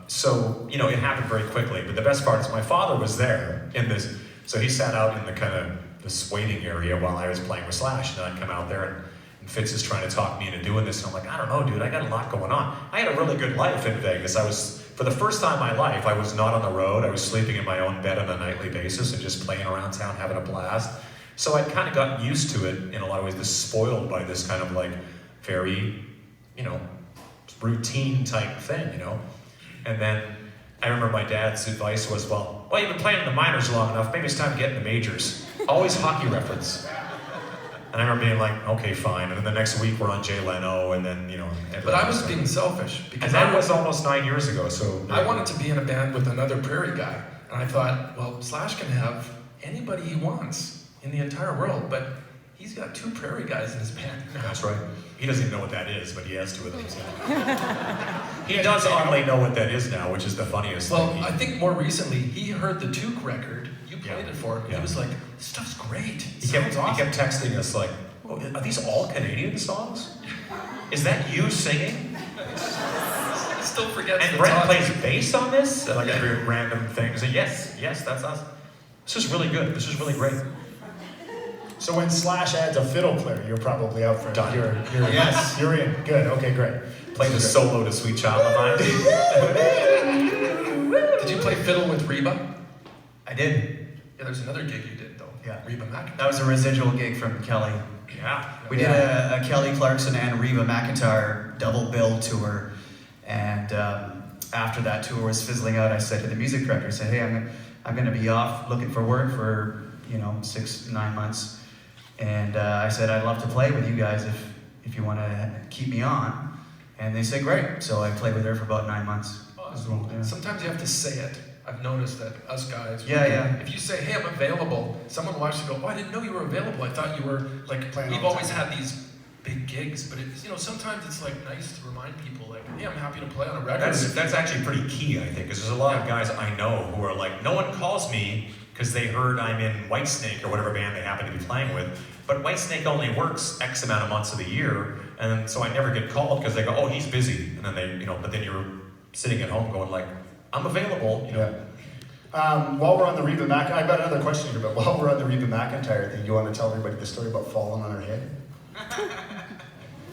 Speaker 1: so, it happened very quickly. But the best part is my father was there in this, so he sat out in the kind of this waiting area while I was playing with Slash, and I'd come out there, and Fitz is trying to talk me into doing this, and I'm like, I don't know, dude, I got a lot going on. I had a really good life in Vegas. For the first time in my life, I was not on the road. I was sleeping in my own bed on a nightly basis and just playing around town, having a blast. So I'd kind of gotten used to it in a lot of ways, just spoiled by this kind of like very, routine type thing, And then I remember my dad's advice was, well, you've been playing in the minors long enough, maybe it's time to get in the majors. Always hockey reference. And I remember being like, okay, fine. And then the next week we're on Jay Leno, and then,
Speaker 4: But I was being selfish because
Speaker 1: and that was almost 9 years ago, so.
Speaker 4: I wanted to be in a band with another Prairie guy, and I thought, well, Slash can have anybody he wants in the entire world, but he's got 2 Prairie guys in his band now.
Speaker 1: That's right. He doesn't even know what that is, but he has 2 of them. So. He does oddly know what that is now, which is the funniest
Speaker 4: Well,
Speaker 1: thing.
Speaker 4: I think more recently he heard the Toque record. You played
Speaker 1: Yeah.
Speaker 4: it for him.
Speaker 1: Yeah.
Speaker 4: He was like, "This stuff's great.
Speaker 1: He kept,
Speaker 4: Sounds awesome."
Speaker 1: he kept texting us like, oh, are these all Canadian songs? Is that you singing?
Speaker 4: He still forgets.
Speaker 1: And
Speaker 4: the
Speaker 1: Brent
Speaker 4: talk.
Speaker 1: plays bass on this? And like every random thing. So yes, that's us. This is really good. This is really great.
Speaker 3: So when Slash adds a fiddle player, you're probably out for it.
Speaker 1: Done.
Speaker 3: Yes, you're in. Good. Okay, great.
Speaker 1: Play the solo to Sweet Child of Mine.
Speaker 4: Did you play fiddle with Reba?
Speaker 2: I did.
Speaker 4: Yeah, there's another gig you did though.
Speaker 2: Yeah.
Speaker 4: Reba McIntyre.
Speaker 2: That was a residual gig from Kelly.
Speaker 1: Yeah.
Speaker 2: We did a Kelly Clarkson and Reba McIntyre double bill tour, and after that tour was fizzling out, I said to the music director, I said, hey, I'm going to be off looking for work for 6-9 months, and I said I'd love to play with you guys if you want to keep me on, and they said great. So I played with her for about 9 months. Yeah.
Speaker 4: Sometimes you have to say it. I've noticed that us guys.
Speaker 2: Yeah.
Speaker 4: If you say, "Hey, I'm available," someone will actually go, "Oh, I didn't know you were available. I thought you were like."
Speaker 3: Playing
Speaker 4: We've
Speaker 3: all the
Speaker 4: always
Speaker 3: time.
Speaker 4: had these big gigs, but it's sometimes it's like nice to remind people, like, "Hey, I'm happy to play on a record."
Speaker 1: That's actually pretty key, I think, because there's a lot of guys I know who are like, no one calls me because they heard I'm in Whitesnake or whatever band they happen to be playing with, but Whitesnake only works X amount of months of the year, and so I never get called because they go, oh, he's busy, and then they, but then you're sitting at home going like, I'm available,
Speaker 3: Yeah. While we're on the Reba I've got another question here, but while we're on the Reba McIntyre thing, you want to tell everybody the story about falling on her head?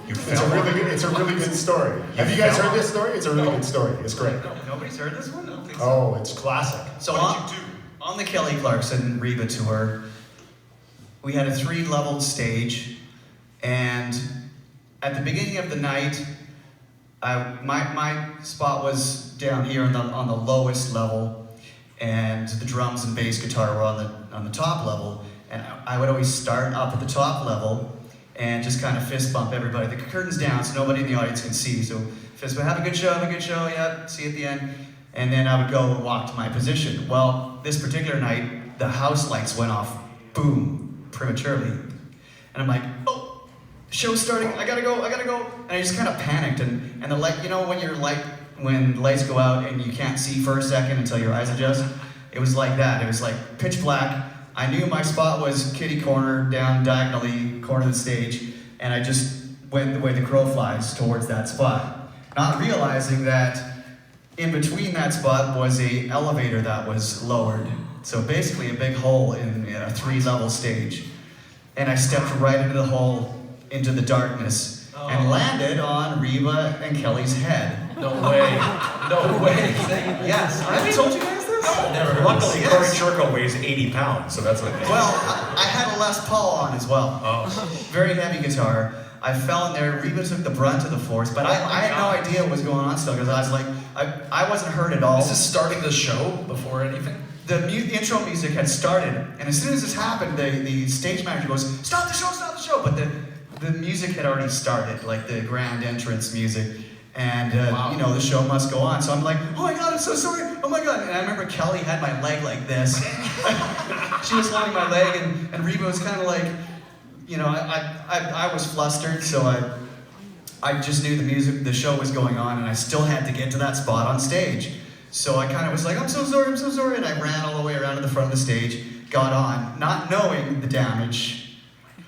Speaker 1: You
Speaker 3: It's
Speaker 1: fell
Speaker 3: a really
Speaker 1: on
Speaker 3: good.
Speaker 1: it?
Speaker 3: It's a really good story. Have you guys
Speaker 1: fell
Speaker 3: heard
Speaker 1: on
Speaker 3: this story? It's a really good story. It's great.
Speaker 2: No, nobody's heard this one?
Speaker 5: don't think so.
Speaker 3: Oh, it's classic.
Speaker 2: So
Speaker 1: What
Speaker 2: on,
Speaker 1: did you do?
Speaker 2: on the Kelly Clarkson Reba tour, we had a 3-leveled stage, and at the beginning of the night, my spot was down here on the lowest level, and the drums and bass guitar were on the top level. And I would always start up at the top level and just kind of fist bump everybody. The curtain's down, so nobody in the audience can see. So fist bump, have a good show, yeah, see you at the end. And then I would go and walk to my position. Well, this particular night, the house lights went off, boom, prematurely. And I'm like, oh, show's starting, I gotta go. And I just kind of panicked, and the light, you know, when lights go out and you can't see for a second until your eyes adjust, it was like that. It was like pitch black. I knew my spot was kitty corner, down diagonally, corner of the stage, and I just went the way the crow flies towards that spot, not realizing that in between that spot was a elevator that was lowered. So basically a big hole in a 3-level stage. And I stepped right into the hole, into the darkness, and landed on Reba and Kelly's head.
Speaker 4: No way. No way.
Speaker 2: Yes, I haven't told you guys this?
Speaker 4: Never.
Speaker 1: Luckily,
Speaker 2: Yes.
Speaker 1: Corey Churko weighs 80 pounds, so that's what it is.
Speaker 2: Well, I had a Les Paul on as well.
Speaker 1: Oh.
Speaker 2: Very heavy guitar. I fell in there. Reba took the brunt of the force, but I had no idea what was going on still, because I was like, I wasn't hurt at all.
Speaker 4: This is starting the show before anything?
Speaker 2: The intro music had started, and as soon as this happened, the stage manager goes, stop the show, but the music had already started, like the grand entrance music, and
Speaker 4: Wow.
Speaker 2: you know, the show must go on. So I'm like, oh my God, I'm so sorry, oh my God. And I remember Kelly had my leg like this. She was holding my leg, and Reba was kind of like, you know, I was flustered, so I just knew the show was going on, and I still had to get to that spot on stage. So I kind of was like, I'm so sorry, and I ran all the way around to the front of the stage, got on, not knowing the damage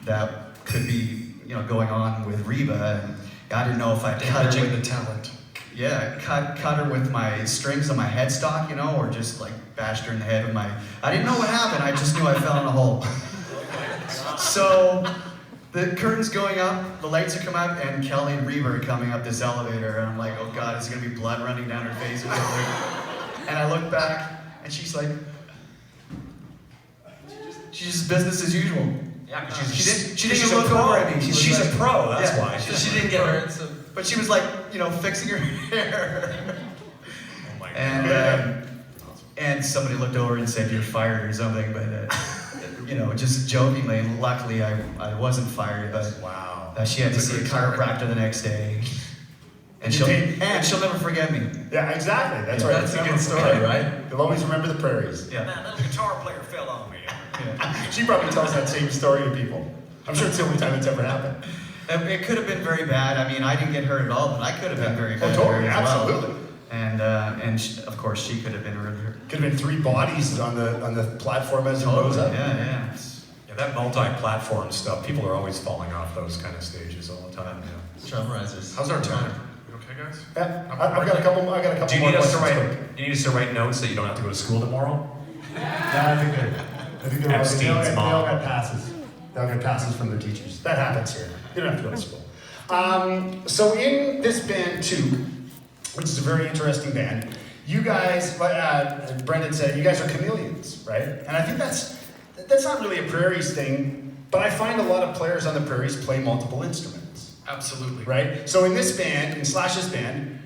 Speaker 2: that could be, you know, going on with Reba. And I didn't know if I'd cut her
Speaker 4: Damaging
Speaker 2: with
Speaker 4: the talent.
Speaker 2: yeah, cut her with my strings on my headstock, you know, or just like bashed her in the head with my. I didn't know what happened. I just knew I fell in a hole. So the curtain's going up, the lights are coming up, and Kelly and Reba are coming up this elevator, and I'm like, oh God, is gonna be blood running down her face or something? And I look back, and she's like, she's just business as usual.
Speaker 1: Yeah,
Speaker 2: She didn't even look over at me.
Speaker 1: She's
Speaker 2: like,
Speaker 1: a pro, that's
Speaker 2: yeah,
Speaker 1: why.
Speaker 4: She didn't get hurt, so...
Speaker 2: But she was like, you know, fixing her hair.
Speaker 1: Oh my God.
Speaker 2: And somebody looked over and said, you're fired or something, but, you know, just jokingly, luckily I wasn't fired, but
Speaker 1: Wow.
Speaker 2: she had to
Speaker 4: That's a
Speaker 2: see a
Speaker 4: good story.
Speaker 2: chiropractor the next day. And
Speaker 3: You
Speaker 2: she'll never forget me.
Speaker 3: Yeah, exactly. That's right.
Speaker 4: That's a good story, right?
Speaker 3: You'll always remember the prairies.
Speaker 2: Yeah.
Speaker 1: That little guitar player fell on me.
Speaker 3: She probably tells that same story to people. I'm sure it's the only time it's ever happened.
Speaker 2: It could have been very bad. I mean, I didn't get hurt at all, but I could have been very bad.
Speaker 3: Oh, totally,
Speaker 2: as well.
Speaker 3: absolutely.
Speaker 2: Of course, she could have been really hurt.
Speaker 3: Could have been 3 bodies on the platform as it goes
Speaker 2: Totally,
Speaker 3: up.
Speaker 2: yeah.
Speaker 1: Yeah, that multi-platform stuff, people are always falling off those kind of stages all the time. Yeah.
Speaker 5: Drum risers.
Speaker 4: How's our time? You okay, guys?
Speaker 3: Yeah, I've got a couple.
Speaker 1: Do you
Speaker 3: more
Speaker 1: need us to
Speaker 3: questions
Speaker 1: write?
Speaker 3: quick.
Speaker 1: Do you need us to write notes that you don't have to go to school tomorrow?
Speaker 3: Yeah, I think they're. I think they're all,
Speaker 1: Epstein's
Speaker 3: they all
Speaker 1: mom.
Speaker 3: got passes. They all got passes from their teachers. That happens here. You don't have to go to school. So in this band too, which is a very interesting band, you guys, Brendan said, you guys are chameleons, right? And I think that's not really a prairies thing, but I find a lot of players on the prairies play multiple instruments,
Speaker 4: Absolutely.
Speaker 3: right? So in this band, in Slash's band,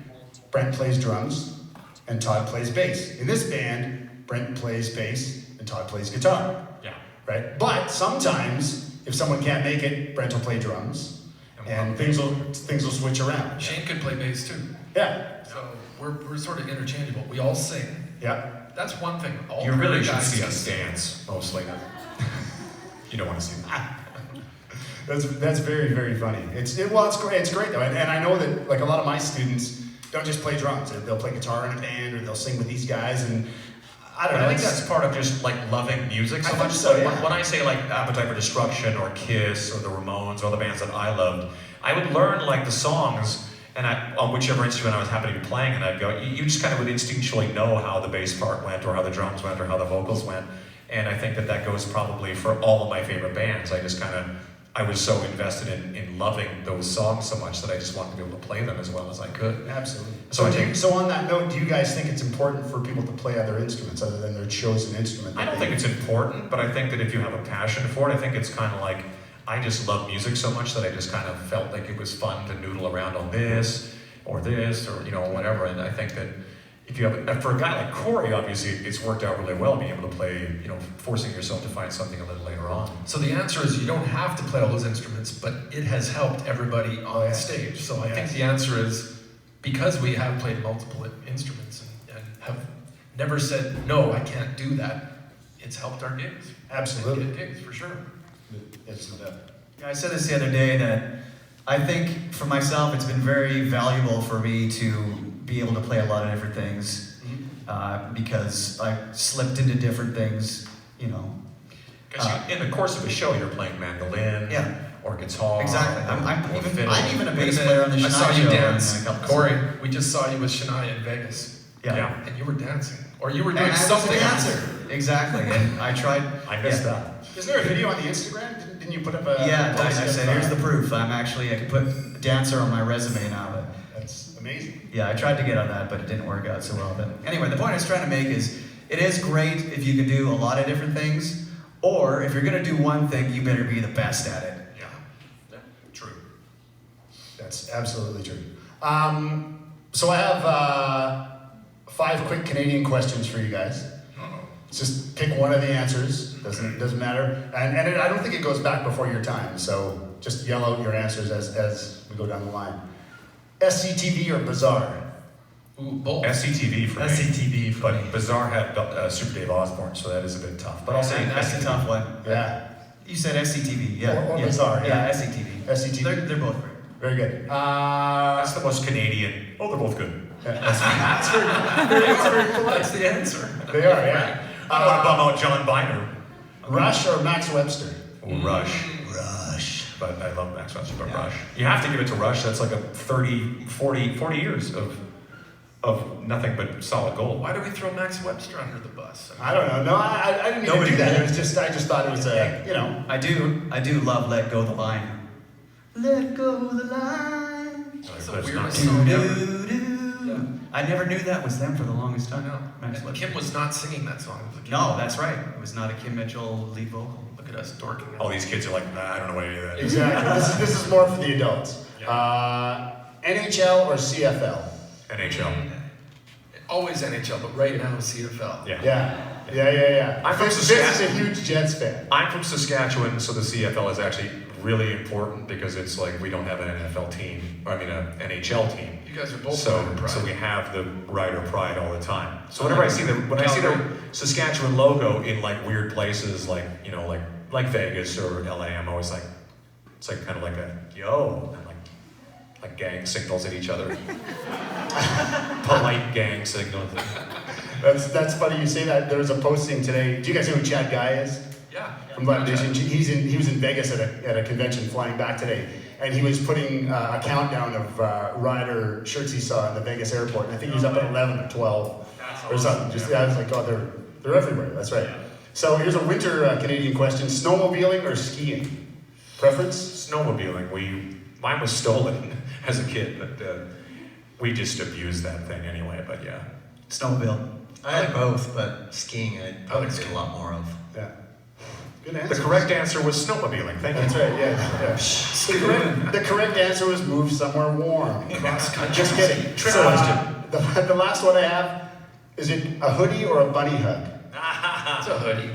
Speaker 3: Brent plays drums and Todd plays bass. In this band, Brent plays bass and Todd plays guitar,
Speaker 1: Yeah.
Speaker 3: right? But sometimes, if someone can't make it, Brent will play drums, and things will switch around.
Speaker 4: Shane could play bass too.
Speaker 3: Yeah,
Speaker 4: So we're sort of interchangeable. We all sing.
Speaker 3: yeah.
Speaker 4: That's one thing. All
Speaker 1: You really
Speaker 4: three
Speaker 1: should
Speaker 4: guys
Speaker 1: see
Speaker 4: can
Speaker 1: us
Speaker 4: sing.
Speaker 1: dance, mostly. You don't want to see that.
Speaker 3: That's very, very funny. It's great. It's great though, and I know that like a lot of my students don't just play drums. They'll play guitar in a band, or they'll sing with these guys, and I don't know.
Speaker 1: I think
Speaker 3: it's-
Speaker 1: that's part of just like loving music so
Speaker 3: I think
Speaker 1: much.
Speaker 3: so, yeah.
Speaker 1: When I say like Appetite for Destruction or Kiss or the Ramones or the bands that I loved, I would learn like the songs and on whichever instrument I was happy to be playing, and I'd go, you just kind of would instinctually know how the bass part went or how the drums went or how the vocals went. And I think that goes probably for all of my favorite bands. I just kind of I was so invested in loving those songs so much that I just wanted to be able to play them as well as I could.
Speaker 3: Absolutely.
Speaker 1: So I think-
Speaker 3: So on that note, do you guys think it's important for people to play other instruments other than their chosen instrument?
Speaker 1: I don't think it's important, but I think that if you have a passion for it, I think it's kind of like, I just love music so much that I just kind of felt like it was fun to noodle around on this, or whatever. And I think that if you have, for a guy like Corey, obviously it's worked out really well being able to play, forcing yourself to find something a little later on.
Speaker 4: So the answer is you don't have to play all those instruments, but it has helped everybody on the stage. So I think the answer is because we have played multiple instruments and have never said, no, I can't do that, it's helped our gigs.
Speaker 3: Absolutely.
Speaker 4: And get gigs, for sure.
Speaker 3: It's no doubt.
Speaker 2: Yeah, I said this the other day that I think for myself it's been very valuable for me to be able to play a lot of different things because I slipped into different things,
Speaker 1: Because in the course of a show, you're playing mandolin or guitar.
Speaker 2: Exactly.
Speaker 1: Or
Speaker 2: I'm even a
Speaker 4: Wait
Speaker 2: bass
Speaker 4: minute,
Speaker 2: player on the
Speaker 4: I
Speaker 2: Shania
Speaker 4: saw you
Speaker 2: show
Speaker 4: dance.
Speaker 2: and a couple
Speaker 4: Corey, we just saw you with Shania in Vegas.
Speaker 2: Yeah.
Speaker 4: And you were dancing. Or you were
Speaker 2: And
Speaker 4: doing
Speaker 2: I was a
Speaker 4: something
Speaker 2: dancer. Exactly. And I tried.
Speaker 1: I missed that.
Speaker 3: Isn't there a video on the Instagram? Didn't you put up a...
Speaker 2: Yeah, I
Speaker 3: post
Speaker 2: said,
Speaker 3: of,
Speaker 2: here's the proof. I could put dancer on my resume now. But
Speaker 3: That's amazing.
Speaker 2: yeah, I tried to get on that, but it didn't work out so well. But anyway, the point I was trying to make is it is great if you can do a lot of different things, or if you're going to do one thing, you better be the best at it.
Speaker 1: Yeah. True.
Speaker 3: That's absolutely true. So I have 5 quick Canadian questions for you guys. Just pick one of the answers. Doesn't matter. And I don't think it goes back before your time. So just yell out your answers as we go down the line. SCTV or Bizarre?
Speaker 4: Ooh, both.
Speaker 1: SCTV for me.
Speaker 5: SCTV for me.
Speaker 1: But Bizarre had Super Dave Osborne, so that is a bit tough. But I'll say
Speaker 2: That's a
Speaker 1: SCTV.
Speaker 2: tough one.
Speaker 3: Yeah.
Speaker 2: You said SCTV, yeah.
Speaker 3: Or
Speaker 2: yeah.
Speaker 3: Bizarre, yeah.
Speaker 2: Yeah, SCTV.
Speaker 3: SCTV.
Speaker 2: They're both great.
Speaker 3: Very good.
Speaker 1: That's the most Canadian. Oh, they're both good.
Speaker 3: That's very polite.
Speaker 4: That's the answer.
Speaker 3: They are, yeah.
Speaker 1: I don't want to bum out John Biner.
Speaker 3: Rush or Max Webster?
Speaker 1: Rush. But I love Max Webster, but Rush. You have to give it to Rush. That's like a 40 years of nothing but solid gold.
Speaker 4: Why do we throw Max Webster under the bus?
Speaker 3: I don't know. No, I didn't mean to do that. It was just I just thought it was
Speaker 2: I do love Let Go the Line. Let go the line.
Speaker 4: It's the
Speaker 1: But it's
Speaker 4: weirdest
Speaker 1: not-
Speaker 4: song ever.
Speaker 2: Yeah. I never knew that was them for the longest
Speaker 4: I
Speaker 2: time.
Speaker 4: know.
Speaker 2: Max
Speaker 4: And
Speaker 2: Webster.
Speaker 4: Kim was not singing that song. It was a kid.
Speaker 2: No, that's right. It was not a Kim Mitchell lead vocal.
Speaker 4: Look at us dorking it.
Speaker 1: All these kids are like, nah, I don't know what any of that is.
Speaker 3: exactly. This is more for the adults. NHL or CFL?
Speaker 1: NHL.
Speaker 4: Always NHL, but right now CFL.
Speaker 1: Yeah.
Speaker 3: Yeah.
Speaker 1: I'm from
Speaker 3: This is a huge Jets fan.
Speaker 1: I'm from Saskatchewan, so the CFL is actually really important because it's like we don't have an NFL team, an NHL team.
Speaker 4: You guys are both
Speaker 1: So
Speaker 4: Rider Pride.
Speaker 1: we have the Rider Pride all the time. So whenever I see when I see the Saskatchewan logo in like weird places like like Vegas or LA, I'm always like, it's like kind of like a yo, and like gang signals at each other. Polite gang signals.
Speaker 3: That's funny you say that. There was a posting today. Do you guys know who Chad Guy is?
Speaker 4: Yeah.
Speaker 3: From Live Nation. He was in Vegas at a convention flying back today, and he was putting a countdown of Rider shirts he saw in the Vegas airport. And I think he was up at 11 or 12 or something. I was like, oh, they're everywhere. That's right. So here's a winter Canadian question: snowmobiling or skiing? Preference?
Speaker 1: Snowmobiling. Mine was stolen as a kid, but we just abused that thing anyway. But yeah.
Speaker 2: Snowmobile.
Speaker 5: I had both, but skiing I'd probably do a lot more of.
Speaker 3: Yeah. Good
Speaker 1: The
Speaker 3: answer.
Speaker 1: correct answer was snowmobiling. Thank you.
Speaker 3: That's right. Yeah. The correct answer was move somewhere warm. Just kidding.
Speaker 1: Trick
Speaker 3: So,
Speaker 1: question.
Speaker 3: the last one I have, is it a hoodie or a bunny hug?
Speaker 4: It's a hoodie.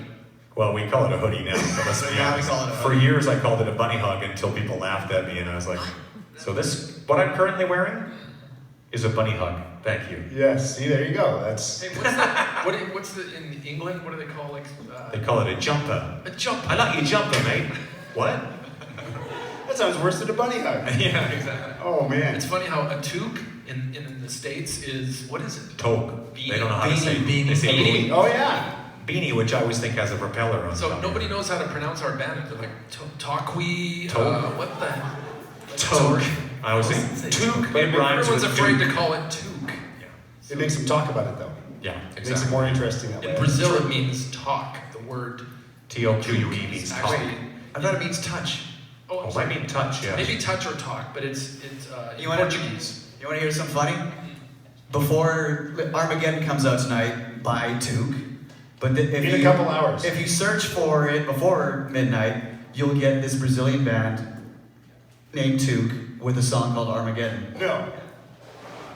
Speaker 1: Well, we call it a hoodie now. But let's be
Speaker 2: Yeah, we
Speaker 1: honest.
Speaker 2: call it a
Speaker 1: For
Speaker 2: hoodie.
Speaker 1: years, I called it a bunny hug until people laughed at me, and I was like, "So what I'm currently wearing is a bunny hug." Thank you.
Speaker 3: Yes. See, there you go. That's
Speaker 4: Hey, what's the in England? What do they call
Speaker 1: They call it a jumper.
Speaker 4: a jump?
Speaker 1: I like your jumper, mate. What?
Speaker 3: that sounds worse than a bunny hug.
Speaker 1: Yeah, exactly.
Speaker 3: Oh man.
Speaker 4: It's funny how a toque in the States is what is it?
Speaker 1: Toque. They don't know how to say
Speaker 5: Beanie,
Speaker 1: They say
Speaker 4: beanie.
Speaker 1: beanie.
Speaker 3: Oh yeah.
Speaker 1: Beanie, which I always think has a propeller on
Speaker 4: So
Speaker 1: top.
Speaker 4: nobody knows how to pronounce our band. They're like Toque.
Speaker 1: Toque.
Speaker 4: What the?
Speaker 1: Toque. I always think toque. It rhymes
Speaker 4: Everyone's
Speaker 1: with
Speaker 4: afraid
Speaker 1: Duke.
Speaker 4: to call it toque.
Speaker 3: It makes them talk about it though.
Speaker 1: Yeah,
Speaker 3: It makes it
Speaker 1: exactly.
Speaker 3: more interesting that way.
Speaker 4: In Brazil, it means talk. The word.
Speaker 1: T-O-Q-U-E means talk.
Speaker 4: Actually,
Speaker 2: I thought it means touch.
Speaker 1: Oh, I mean touch, yeah.
Speaker 4: Maybe touch or talk, but it's in
Speaker 2: You wanna-
Speaker 4: Portuguese.
Speaker 2: You want to hear something funny? Before Armageddon comes out tonight, buy Toque. But
Speaker 3: In a couple hours.
Speaker 2: If you search for it before midnight, you'll get this Brazilian band named Toque with a song called Armageddon.
Speaker 3: No.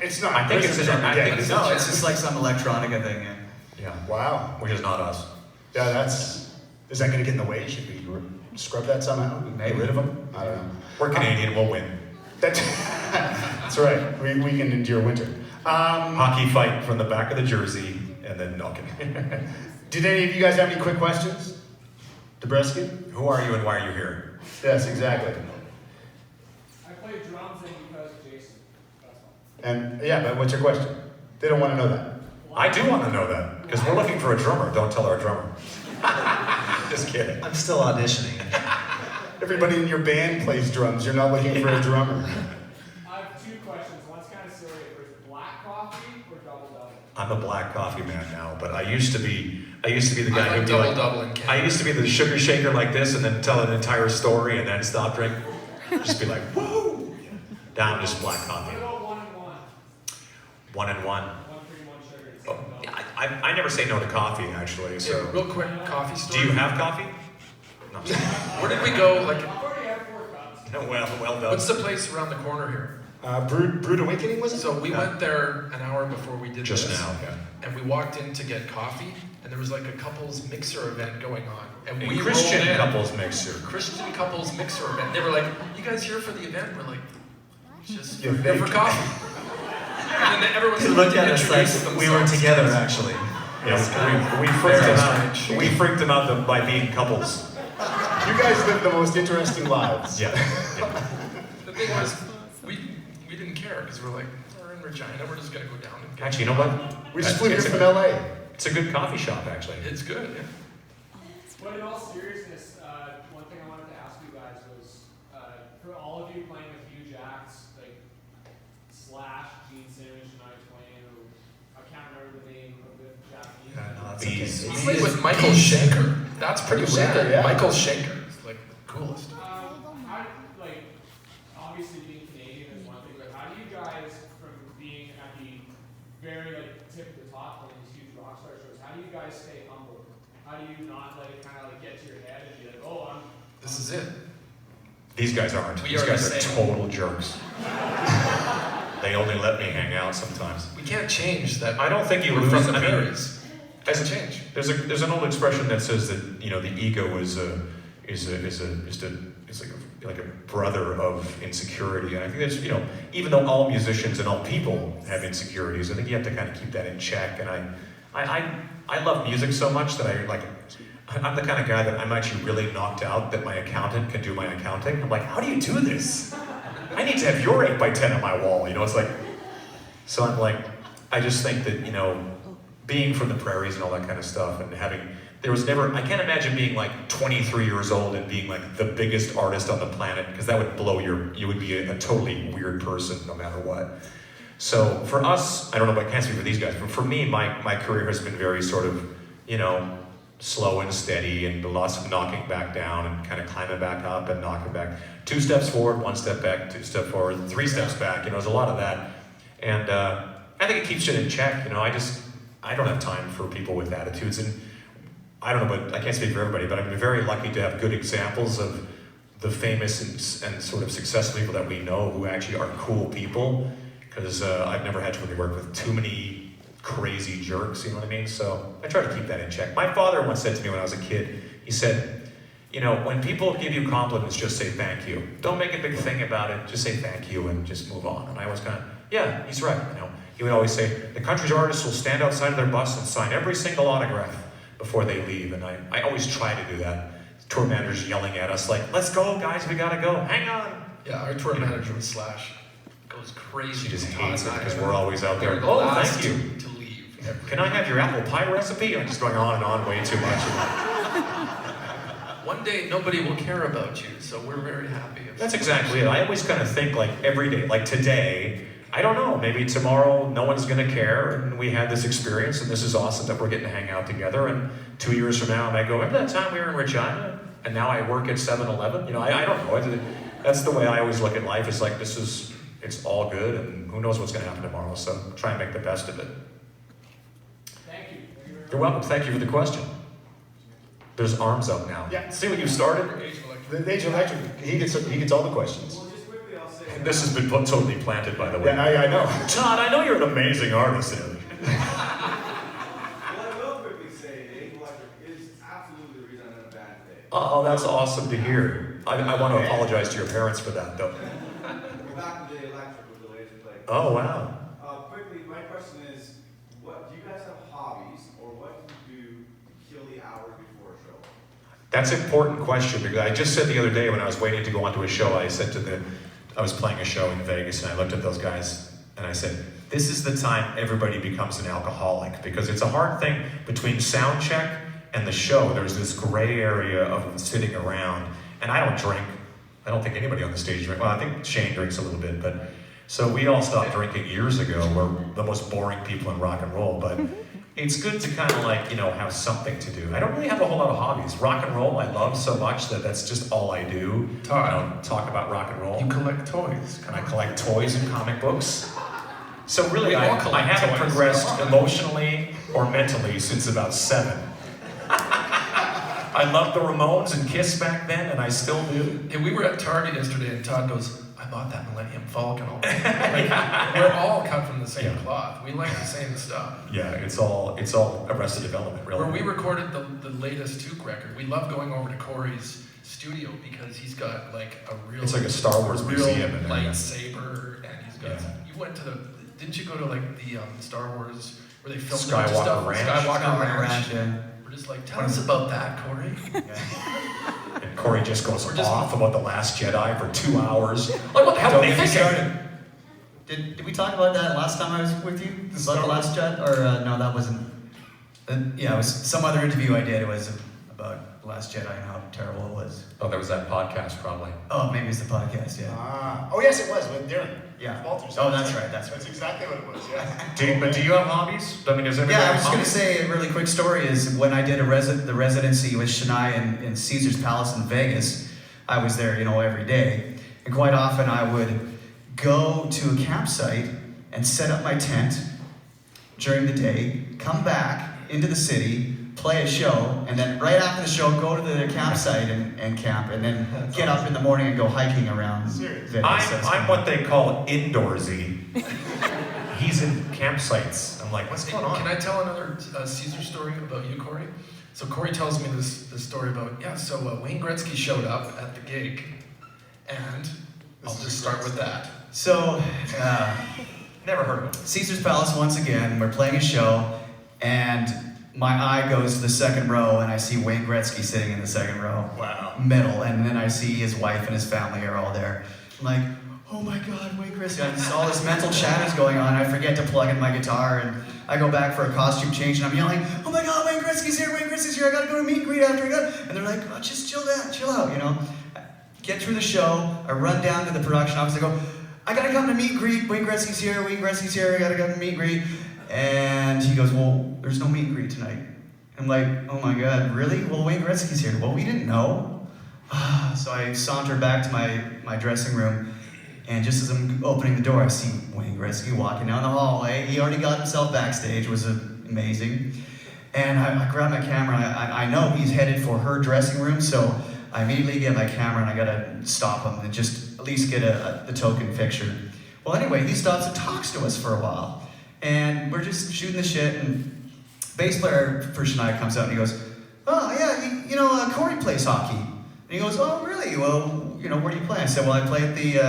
Speaker 3: It's not.
Speaker 1: I think it's
Speaker 3: Christmas
Speaker 1: an- I think
Speaker 3: Armageddon.
Speaker 1: it's
Speaker 2: No, it's just like some electronica thing. Yeah.
Speaker 1: Yeah,
Speaker 3: Wow.
Speaker 1: which is not us.
Speaker 3: Yeah, that's. Is that going to get in the way? Should we scrub that somehow? Get rid of them? I don't know.
Speaker 1: We're Canadian, we'll win.
Speaker 3: That's right. We can endure winter.
Speaker 1: Hockey fight from the back of the jersey, and then no kidding.
Speaker 3: Did any of you guys have any quick questions? Debreski?
Speaker 1: Who are you and why are you here?
Speaker 3: Yes, exactly.
Speaker 6: I play drums and because of Jason. That's all.
Speaker 3: And yeah, but what's your question? They don't want to know that.
Speaker 1: I do want to know that, because we're looking for a drummer. Don't tell our drummer. Just kidding.
Speaker 5: I'm still auditioning.
Speaker 3: Everybody in your band plays drums. You're not looking for a drummer.
Speaker 6: I have two questions. One's kind of silly. Is black coffee or double double?
Speaker 1: I'm a black coffee man now, but I used to be the guy
Speaker 4: I like
Speaker 1: who'd be
Speaker 4: double in Canada.
Speaker 1: I used to be the sugar shaker like this, and then tell an entire story, and then stop drinking. Just be like, woo! Now I'm just black coffee.
Speaker 6: What about 1 and 1?
Speaker 1: 1 and 1.
Speaker 6: 1 cream, 1 sugar. It's
Speaker 1: Oh,
Speaker 6: double.
Speaker 1: I never say no to coffee, actually.
Speaker 4: Yeah,
Speaker 1: So,
Speaker 4: real quick coffee
Speaker 1: do
Speaker 4: story.
Speaker 1: you have coffee? No.
Speaker 4: Where did we go? Like,
Speaker 6: I've already had 4 cups.
Speaker 1: No, well done.
Speaker 4: what's the place around the corner here?
Speaker 3: Brood Awakening, was it?
Speaker 4: So we went there an hour before we did
Speaker 1: Just
Speaker 4: this,
Speaker 1: now, yeah.
Speaker 4: and we walked in to get coffee, and there was like a couples mixer event going on, and we
Speaker 1: A Christian
Speaker 4: rolled in.
Speaker 1: couples mixer.
Speaker 4: Christian couples mixer event. They were like, "You guys here for the event?" We're like, "Just
Speaker 3: You
Speaker 4: here for
Speaker 3: think?
Speaker 4: coffee." And then everyone
Speaker 5: They looked at us
Speaker 4: introduced
Speaker 5: like we were
Speaker 4: themselves.
Speaker 5: together, actually.
Speaker 1: Yes, we freaked
Speaker 5: Very
Speaker 1: them out.
Speaker 5: strange.
Speaker 1: We freaked them out by being couples.
Speaker 3: You guys live the most interesting lives.
Speaker 1: Yeah.
Speaker 4: The thing was, we didn't care because we're like, we're in Regina, we're just gonna go down and get.
Speaker 1: Actually, you know what?
Speaker 3: We just flew here
Speaker 1: It's
Speaker 3: from
Speaker 1: a-
Speaker 3: LA.
Speaker 1: It's a good coffee shop, actually.
Speaker 4: It's good. Yeah.
Speaker 6: But in all seriousness, one thing I wanted to ask you guys was, for all of you playing with huge acts, like Slash, Gene Simmons, Shania Twain, who I can't remember the name of the Japanese.
Speaker 5: Yeah, no, that's
Speaker 1: Bees.
Speaker 5: okay.
Speaker 4: We played with Michael Schenker. That's pretty
Speaker 3: Michael Schenker,
Speaker 4: rad.
Speaker 3: yeah.
Speaker 4: Michael Schenker is like the coolest.
Speaker 6: How, like, obviously being Canadian is one thing, but how do you guys, from being at the very, like, tip of the top playing these huge rock star shows, how do you guys stay humble? How do you not let it kind of, like, get to your head and be like, oh,
Speaker 4: This is it.
Speaker 1: These guys aren't.
Speaker 4: We
Speaker 1: These
Speaker 4: are
Speaker 1: guys
Speaker 4: the
Speaker 1: are
Speaker 4: same.
Speaker 1: total jerks. They only let me hang out sometimes.
Speaker 4: We can't change that.
Speaker 1: I don't think you
Speaker 4: we're
Speaker 1: lose.
Speaker 4: from the
Speaker 1: I mean,
Speaker 4: prairies.
Speaker 1: As
Speaker 4: Doesn't
Speaker 1: a
Speaker 4: change.
Speaker 1: There's an old expression that says that the ego is like a brother of insecurity, and I think that's even though all musicians and all people have insecurities, I think you have to kind of keep that in check. And I love music so much that I'm the kind of guy that I'm actually really knocked out that my accountant can do my accounting. I'm like, how do you do this? I need to have your 8x10 on my wall. It's like, so I'm like, I just think that being from the prairies and all that kind of stuff, and I can't imagine being like 23 years old and being like the biggest artist on the planet, because that would blow you would be a totally weird person no matter what. So for us, I don't know, I can't speak for these guys, but for me, my career has been very sort of, slow and steady, and lots of knocking back down and kind of climbing back up and knocking back. 2 steps forward, 1 step back, 2 steps forward, 3 steps back. There's a lot of that. And I think it keeps it in check. I don't have time for people with attitudes. And I don't know, but I can't speak for everybody, but I'm very lucky to have good examples of the famous and sort of successful people that we know who actually are cool people. Because I've never had to really work with too many crazy jerks, you know what I mean? So I try to keep that in check. My father once said to me when I was a kid, he said, when people give you compliments, just say thank you. Don't make a big thing about it, just say thank you and just move on. And I was kind of, yeah, he's right. He would always say, the country's artists will stand outside of their bus and sign every single autograph before they leave. And I always try to do that. Tour managers yelling at us like, let's go guys, we gotta go, hang on.
Speaker 4: Yeah, our tour manager with Slash goes crazy.
Speaker 1: She just
Speaker 4: with
Speaker 1: hates it
Speaker 4: Todd and
Speaker 1: because
Speaker 4: I.
Speaker 1: we're always out there,
Speaker 4: We're the
Speaker 1: oh,
Speaker 4: last
Speaker 1: thank you.
Speaker 4: to leave.
Speaker 1: Can I have your apple pie recipe? I'm just going on and on way too much.
Speaker 4: One day nobody will care about you, so we're very happy.
Speaker 1: That's exactly it. I always kind of think like every day, like today, I don't know, maybe tomorrow no one's gonna care and we had this experience and this is awesome that we're getting to hang out together, and 2 years from now I might go, remember that time we were in Regina? and now I work at 7-Eleven. You know, I don't know. That's the way I always look at life. It's like it's all good, and who knows what's going to happen tomorrow. So try and make the best of it.
Speaker 6: Thank you.
Speaker 1: You're welcome. Thank you for the question. There's arms up now.
Speaker 3: Yeah.
Speaker 1: See what you started?
Speaker 3: The Age of Electric, he gets all the questions.
Speaker 6: Well, just quickly, I'll say.
Speaker 1: This has been totally planted, by the way.
Speaker 3: Yeah, I know.
Speaker 1: Todd, I know you're an amazing artist.
Speaker 7: Well, I will quickly say, the Age of Electric is absolutely the reason I'm in a bad day.
Speaker 1: Oh, that's awesome to hear. I want to apologize to your parents for that, though.
Speaker 7: We're back to the electric with the laser play.
Speaker 1: Oh, wow.
Speaker 7: Quickly, my question is, what do you guys have hobbies, or what do you do to kill the hours before a show?
Speaker 1: That's an important question because I just said the other day when I was waiting to go onto a show, I was playing a show in Vegas and I looked at those guys and I said, this is the time everybody becomes an alcoholic because it's a hard thing between sound check and the show. There's this gray area of sitting around, and I don't drink. I don't think anybody on the stage drinks. Well, I think Shane drinks a little bit, but so we all stopped drinking years ago. We're the most boring people in rock and roll, but it's good to kind of like, you know, have something to do. I don't really have a whole lot of hobbies. Rock and roll I love so much that that's just all I do.
Speaker 4: Todd.
Speaker 1: I don't talk about rock and roll.
Speaker 4: You collect toys.
Speaker 1: And I collect toys and comic books. So really,
Speaker 4: We all
Speaker 1: I
Speaker 4: collect
Speaker 1: haven't
Speaker 4: toys.
Speaker 1: progressed emotionally or mentally since about 7. I loved the Ramones and Kiss back then, and I still do.
Speaker 4: Hey, we were at Target yesterday, and Todd goes, I bought that Millennium Falcon. Like, we're all cut from the same
Speaker 1: Yeah.
Speaker 4: cloth. We like the same stuff.
Speaker 1: Yeah, it's all Arrested Development, really.
Speaker 4: Where we recorded the latest Toque record, we love going over to Corey's studio because he's got like a real...
Speaker 1: It's like a Star Wars
Speaker 4: real
Speaker 1: museum in there, yeah.
Speaker 4: lightsaber, and he's got...
Speaker 1: Yeah.
Speaker 4: You went to didn't you go to like the Star Wars, where they filmed
Speaker 1: Skywalker
Speaker 4: a bunch of stuff?
Speaker 1: Ranch.
Speaker 4: Skywalker Ranch.
Speaker 2: yeah.
Speaker 4: We're just like, tell us about that, Corey.
Speaker 1: And Corey just goes
Speaker 4: We're just-
Speaker 1: off about The Last Jedi for 2 hours. Like, what the hell
Speaker 2: Don't
Speaker 1: are they
Speaker 2: get me
Speaker 1: thinking?
Speaker 2: started. Did we talk about that last time I was with you? About the last jet? Or no, that wasn't. Yeah, it was some other interview I did. It was about The Last Jedi and how terrible it was.
Speaker 1: Oh, that was that podcast, probably.
Speaker 2: Oh, maybe it's the podcast, yeah.
Speaker 3: Oh yes, it was with Darren.
Speaker 2: Yeah.
Speaker 3: Walters.
Speaker 2: Oh, that's right, that's
Speaker 3: That's exactly what it was. Yeah.
Speaker 1: But do you have hobbies? I mean, does everybody
Speaker 2: Yeah, I
Speaker 1: have
Speaker 2: was just gonna
Speaker 1: hobbies?
Speaker 2: say a really quick story is when I did the residency with Shania in Caesar's Palace in Vegas, I was there, you know, every day. And quite often I would go to a campsite and set up my tent during the day, come back into the city, play a show, and then right after the show go to the campsite and camp, and then get up in the morning and go hiking around
Speaker 3: Serious?
Speaker 2: Vegas.
Speaker 1: I'm what they call indoorsy. He's in campsites. I'm like, what's going on?
Speaker 4: Can I tell another Caesar story about you, Corey? So Corey tells me this story about, so Wayne Gretzky showed up at the gig, and I'll just start with that.
Speaker 2: So,
Speaker 1: Never heard of him.
Speaker 2: Caesar's Palace once again, we're playing a show, and my eye goes to the second row, and I see Wayne Gretzky sitting in the second row.
Speaker 1: Wow.
Speaker 2: Middle, and then I see his wife and his family are all there. I'm like, oh my God, Wayne Gretzky. And all this mental chat is going on. I forget to plug in my guitar, and I go back for a costume change, and I'm yelling, oh my God, Wayne Gretzky's here, Wayne Gretzky's here. I gotta go to meet and greet after I got. And they're like, oh, just chill out, you know. Get through the show. I run down to the production office. I go, I gotta come to meet and greet. Wayne Gretzky's here. I gotta come to meet and greet. And he goes, well, there's no meet and greet tonight. I'm like, oh my God, really? Well, Wayne Gretzky's here. Well, we didn't know. So I saunter back to my dressing room, and just as I'm opening the door, I see Wayne Gretzky walking down the hallway. He already got himself backstage, was amazing. And I grab my camera, I know he's headed for her dressing room, so I immediately get my camera and I gotta stop him and just at least get the token picture. Well, anyway, he stops and talks to us for a while. And we're just shooting the shit, and bass player for Shania comes out and he goes, oh yeah, Corey plays hockey. And he goes, oh really? Well, you know, where do you play? I said, well, I play at the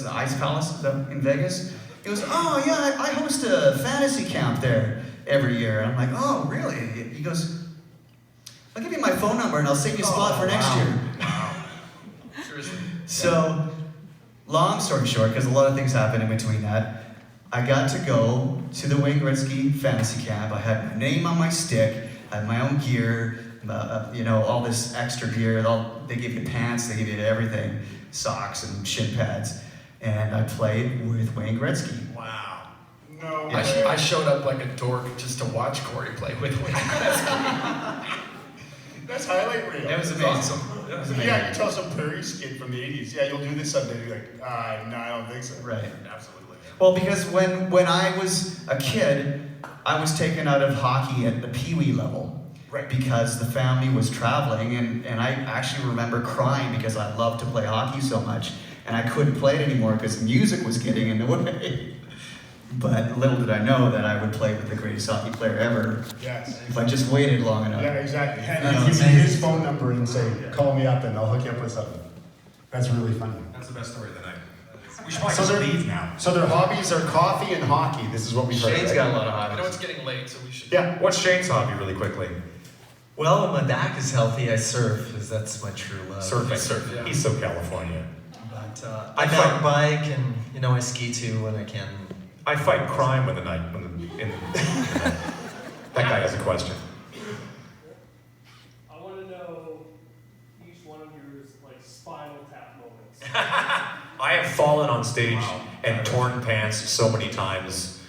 Speaker 2: Ice Palace in Vegas. He goes, oh yeah, I host a fantasy camp there every year. And I'm like, oh really? He goes, I'll give you my phone number and I'll save you a spot for next year.
Speaker 4: Seriously.
Speaker 2: So, long story short, because a lot of things happened in between that, I got to go to the Wayne Gretzky fantasy camp. I had my name on my stick, I had my own gear, all this extra gear. They give you pants, they give you everything, socks and shin pads. And I played with Wayne Gretzky.
Speaker 3: Wow. No.
Speaker 4: I showed up like a dork just to watch Corey play with Wayne Gretzky.
Speaker 3: That's highlight reel.
Speaker 2: It was
Speaker 4: It was
Speaker 2: amazing.
Speaker 4: awesome. Yeah.
Speaker 3: Yeah, you tell some Prairie skit from the 80s, yeah, you'll do this someday. You're like, no, I don't think so.
Speaker 2: Right.
Speaker 3: Absolutely.
Speaker 2: Well, because when I was a kid, I was taken out of hockey at the Pee Wee level.
Speaker 3: Right.
Speaker 2: Because the family was traveling, and I actually remember crying because I loved to play hockey so much, and I couldn't play it anymore because music was getting in the way. But little did I know that I would play with the greatest hockey player ever
Speaker 3: Yes.
Speaker 2: if I just waited long enough.
Speaker 3: Yeah, exactly.
Speaker 2: No,
Speaker 3: And give
Speaker 2: it's
Speaker 3: me his
Speaker 2: amazing.
Speaker 3: phone number and say, call me up and I'll hook you up with something. That's really funny.
Speaker 1: That's the best story of the night. We should probably
Speaker 3: So
Speaker 1: just
Speaker 3: they're-
Speaker 1: leave now.
Speaker 3: So their hobbies are coffee and hockey. This is what we've heard.
Speaker 2: Shane's
Speaker 3: right?
Speaker 2: got a lot of
Speaker 4: I know
Speaker 2: hobbies.
Speaker 4: it's getting late, so we should.
Speaker 3: Yeah.
Speaker 1: What's Shane's hobby, really quickly?
Speaker 5: Well, when my back is healthy, I surf, because that's my true love.
Speaker 1: Surfing.
Speaker 4: surf, yeah.
Speaker 1: He's so California.
Speaker 5: But
Speaker 1: I
Speaker 5: I
Speaker 1: fight-
Speaker 5: mountain bike, and I ski too when I can.
Speaker 1: I fight crime when the night, that guy has a question.
Speaker 6: I want to know each one of your like Spinal Tap moments.
Speaker 1: I have fallen on stage and torn pants so many times.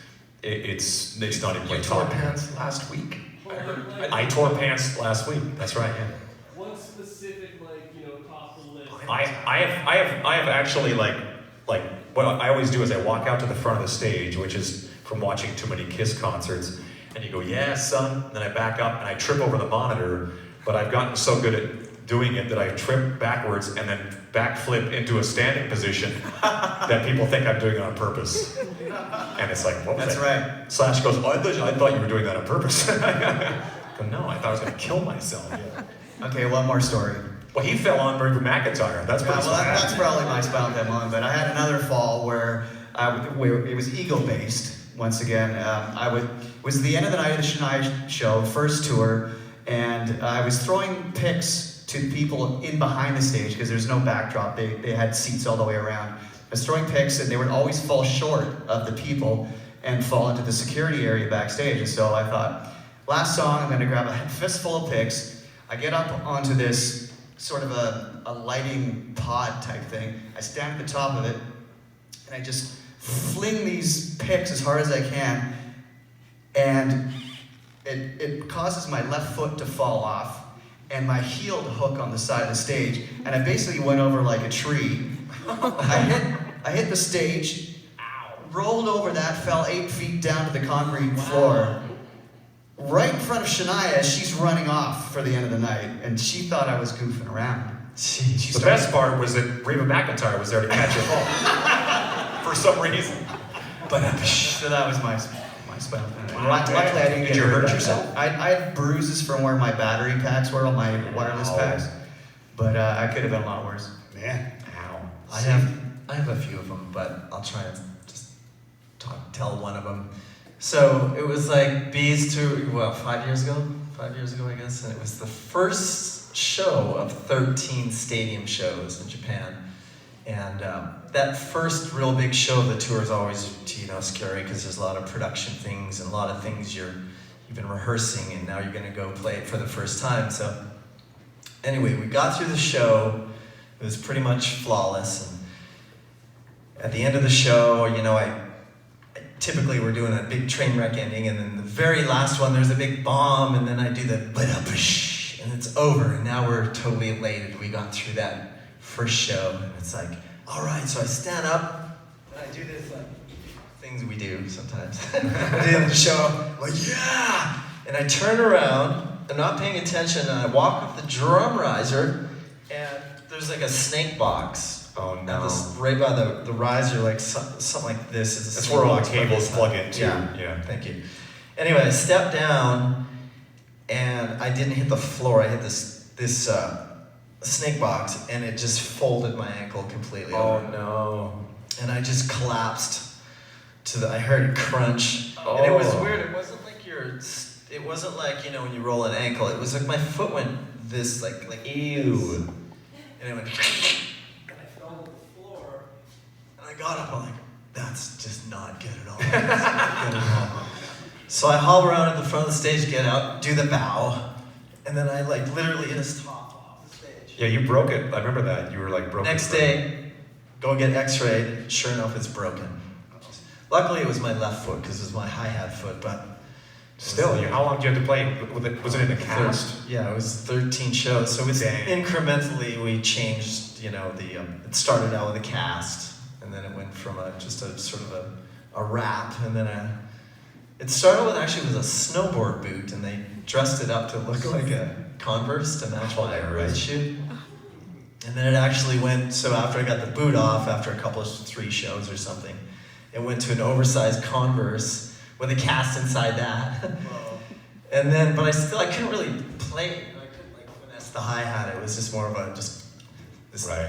Speaker 1: It's not even
Speaker 4: You
Speaker 1: like
Speaker 4: tore
Speaker 1: talking.
Speaker 4: pants last week.
Speaker 1: I tore pants last week. That's right. Yeah.
Speaker 6: One specific top of the list.
Speaker 1: I have actually like what I always do is I walk out to the front of the stage, which is from watching too many Kiss concerts, and you go, yeah, son. And then I back up and I trip over the monitor, but I've gotten so good at doing it that I trip backwards and then backflip into a standing position that people think I'm doing it on purpose. And it's like, what was
Speaker 2: That's
Speaker 1: that?
Speaker 2: right.
Speaker 1: Slash goes, oh, I thought you were doing that on purpose. I go, no, I thought I was going to kill myself.
Speaker 2: Okay, one more story.
Speaker 1: Well, he fell on River McIntyre. That's
Speaker 2: Yeah,
Speaker 1: pretty
Speaker 2: well,
Speaker 1: smart.
Speaker 2: that's probably my Spinal Tap moment, but I had another fall where it was ego-based. Once again, it was the end of the night of the Shania show, first tour, and I was throwing pics to people in behind the stage because there's no backdrop. They had seats all the way around. I was throwing pics, and they would always fall short of the people and fall into the security area backstage. And so I thought, last song, I'm going to grab a fistful of pics. I get up onto this sort of a lighting pod type thing. I stand at the top of it, and I just fling these pics as hard as I can, and it causes my left foot to fall off, and my heel to hook on the side of the stage, and I basically went over like a tree. I hit the stage, rolled over that, fell 8 feet down to the concrete floor. Right in front of Shania as she's running off for the end of the night, and she thought I was goofing around. She
Speaker 1: The best part was that Reba McIntyre was there to catch your fall. For some reason.
Speaker 2: So that was my Spinal Tap.
Speaker 1: Wow.
Speaker 2: Luckily, I didn't
Speaker 1: Did
Speaker 2: get
Speaker 1: you hurt
Speaker 2: that
Speaker 1: yourself?
Speaker 2: bad. I had bruises from where my battery packs were, all my wireless packs, but I could have been a lot worse.
Speaker 3: Man.
Speaker 1: Ow.
Speaker 5: I have a few of them, but I'll try and just tell one of them. So it was like Bees to 5 years ago, I guess, and it was the first show of 13 stadium shows in Japan. And that first real big show of the tour is always, scary because there's a lot of production things and a lot of things you've been rehearsing, and now you're going to go play it for the first time. So anyway, we got through the show. It was pretty much flawless. And at the end of the show, typically we're doing a big train wreck ending, and then the very last one, there's a big bomb, and then I do the and it's over, and now we're totally elated. We got through that first show, and it's like, all right, so I stand up, and I do this, like, things we do sometimes. At the end of the show, I'm like, yeah! And I turn around, I'm not paying attention, and I walk up the drum riser, and there's like a snake box.
Speaker 1: Oh
Speaker 5: At
Speaker 1: no.
Speaker 5: right by the riser, like something like this. Is a
Speaker 1: That's
Speaker 5: snake
Speaker 1: where all the
Speaker 5: box,
Speaker 1: cables
Speaker 5: but
Speaker 1: plug into.
Speaker 5: Yeah. Thank you. Anyway, I stepped down, and I didn't hit the floor. I hit this snake box, and it just folded my ankle completely
Speaker 1: Oh
Speaker 5: over.
Speaker 1: no.
Speaker 5: And I just collapsed I heard a crunch. And it was
Speaker 1: Oh.
Speaker 5: weird. It wasn't like when you roll an ankle. It was like my foot went this like
Speaker 1: Ew.
Speaker 5: and it went and I fell to the floor, and I got up. I'm like, that's just not good at all. That's not good at all. So I haul around at the front of the stage, get out, do the bow, and then I like literally hit his top off the stage.
Speaker 1: Yeah, you broke it. I remember that. You were like broken.
Speaker 5: Next day, go get x-rayed. Sure enough, it's broken. Luckily, it was my left foot because it was my hi-hat foot, but
Speaker 1: Still, how long did you have to play? Was it in the cast?
Speaker 5: Yeah, it was 13 shows. So it was
Speaker 1: Dang.
Speaker 5: incrementally we changed, it started out with a cast, and then it went from just a sort of a rap, and then it started with actually a snowboard boot, and they dressed it up to look like a Converse to match my right shoe. And then it actually went, so after I got the boot off, after a couple of 3 shows or something, it went to an oversized Converse with a cast inside that. And then, but I couldn't really play, I couldn't finesse the hi-hat. It was just more of this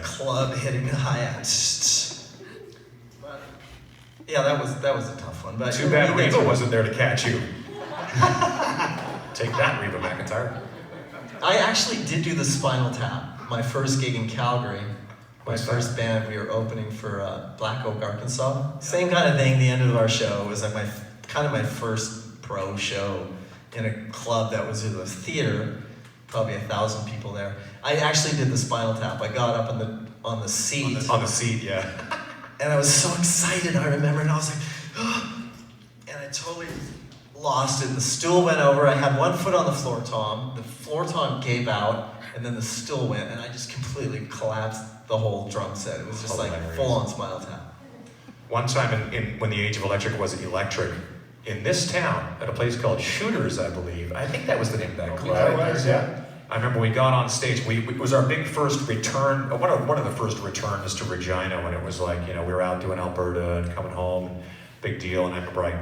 Speaker 5: club hitting the hi-hat. But, yeah, that was a tough one. But
Speaker 1: Too bad Reba wasn't there to catch you. Take that, Reba McEntire.
Speaker 5: I actually did do the Spinal Tap. My first gig in Calgary, my first band, we were opening for Black Oak, Arkansas. Same kind of thing, the end of our show. It was like my first pro show in a club that was in a theater, probably 1,000 people there. I actually did the Spinal Tap. I got up on the seat.
Speaker 1: On the seat, yeah.
Speaker 5: And I was so excited, I remember, and I was like, and I totally lost it. The stool went over. I had one foot on the floor tom. The floor tom gave out, and then the stool went, and I just completely collapsed the whole drum set. It was just like full-on Spinal Tap.
Speaker 1: One time when the age of electric was electric, in this town, at a place called Shooters, I believe. I think that was the name of that club.
Speaker 3: That was, yeah.
Speaker 1: I remember we got on stage. It was our big first return, one of the first returns to Regina, when it was like, we were out doing Alberta and coming home, big deal. And I remember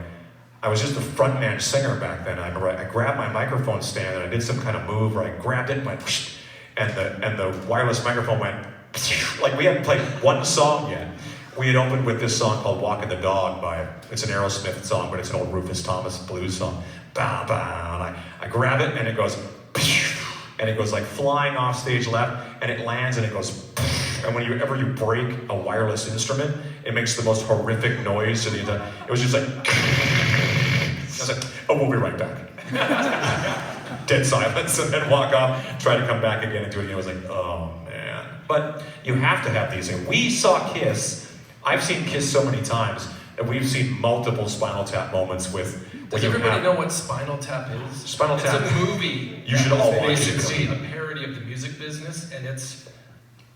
Speaker 1: I was just the frontman singer back then. I remember I grabbed my microphone stand and I did some kind of move where I grabbed it and went, and the wireless microphone went, like we hadn't played one song yet. We had opened with this song called Walking the Dog it's an Aerosmith song, but it's an old Rufus Thomas blues song. Bow, bow, and I grab it and it goes, and it goes like flying off stage left, and it lands and it goes, and whenever you break a wireless instrument, it makes the most horrific noise. So it was just like, I was like, oh, we'll be right back. Dead silence, and then walk off, try to come back again and do it again. I was like, oh man. But you have to have these things. We saw Kiss. I've seen Kiss so many times, and we've seen multiple Spinal Tap moments with.
Speaker 4: Does everybody know what Spinal Tap is?
Speaker 1: Spinal Tap.
Speaker 4: It's a movie.
Speaker 1: You should all watch it.
Speaker 4: Basically a parody of the music business, and it's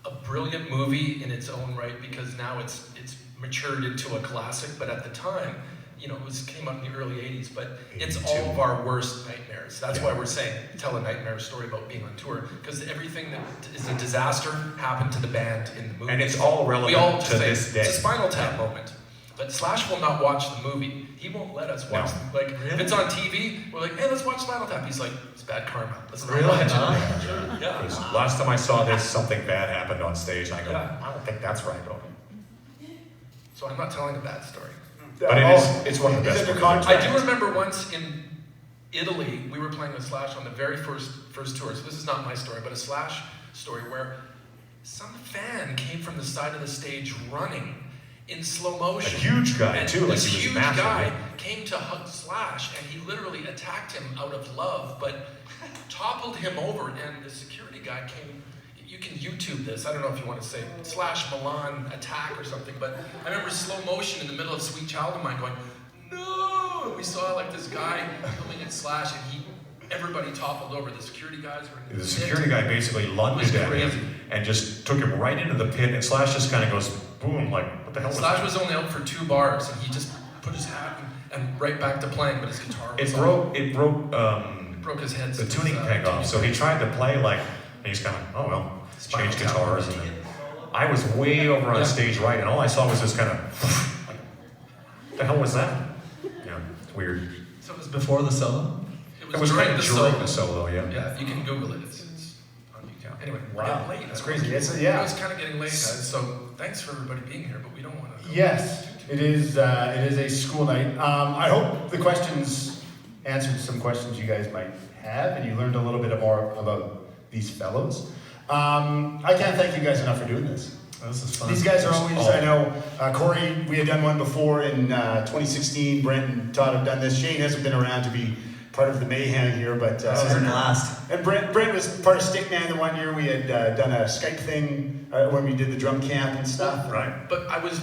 Speaker 4: a brilliant movie in its own right because now it's matured into a classic. But at the time, it came out in the early '80s. But it's all of our worst nightmares. That's why we're saying tell a nightmare story about being on tour, because everything that is a disaster happened to the band in the movie.
Speaker 1: And it's all relevant
Speaker 4: we all just
Speaker 1: to
Speaker 4: say,
Speaker 1: this day.
Speaker 4: It's a Spinal Tap moment. But Slash will not watch the movie. He won't let us watch if it's on TV, we're like, hey, let's watch Spinal Tap. He's like, it's bad karma. Let's not watch it. Yeah.
Speaker 1: Because last time I saw this, something bad happened on stage, and I go, I don't think that's right.
Speaker 4: So I'm not telling a bad story.
Speaker 1: But it's one of the best.
Speaker 4: I do remember once in Italy, we were playing with Slash on the very first tour. So this is not my story, but a Slash story where some fan came from the side of the stage running in slow motion.
Speaker 1: A huge guy, too, like
Speaker 4: This
Speaker 1: he was
Speaker 4: huge
Speaker 1: massive.
Speaker 4: guy came to hug Slash, and he literally attacked him out of love, but toppled him over, and the security guy came. You can YouTube this. I don't know if you want to say Slash Milan attack or something, but I remember slow motion in the middle of Sweet Child of Mine going, no! And we saw like this guy coming at Slash, and everybody toppled over. The security guys were in
Speaker 1: The security guy basically lunged at him and just took him right into the pit, and Slash just kind of goes, boom, like, what the hell was that?
Speaker 4: Slash was only out for 2 bars, and he just put his hat and right back to playing, but his guitar was
Speaker 1: It broke
Speaker 4: his head.
Speaker 1: the tuning peg off, so he tried to play like, and he's kind of, oh well, change guitars. And then I was way over on stage right, and all I saw was this kind of, like, what the hell was that? Yeah, it's weird.
Speaker 5: So it was before the solo?
Speaker 1: It was
Speaker 4: during
Speaker 1: kind of during the solo, yeah.
Speaker 4: Yeah, you can Google it. It's on YouTube. Anyway, we're
Speaker 3: Wow,
Speaker 4: getting late.
Speaker 3: that's crazy. It's
Speaker 4: It's kind of getting late, guys. So thanks for everybody being here, but we don't want to.
Speaker 3: Yes, it is a school night. I hope the questions answered some questions you guys might have, and you learned a little bit more about these fellows. I can't thank you guys enough for doing this.
Speaker 5: This is fun.
Speaker 3: These guys are always, I know, Corey, we had done one before in 2016. Brent and Todd have done this. Shane hasn't been around to be part of the mayhem here, but
Speaker 5: This was a blast.
Speaker 3: and Brent was part of Stickman the one year. We had done a Skype thing when we did the drum camp and stuff.
Speaker 1: Right.
Speaker 4: But I was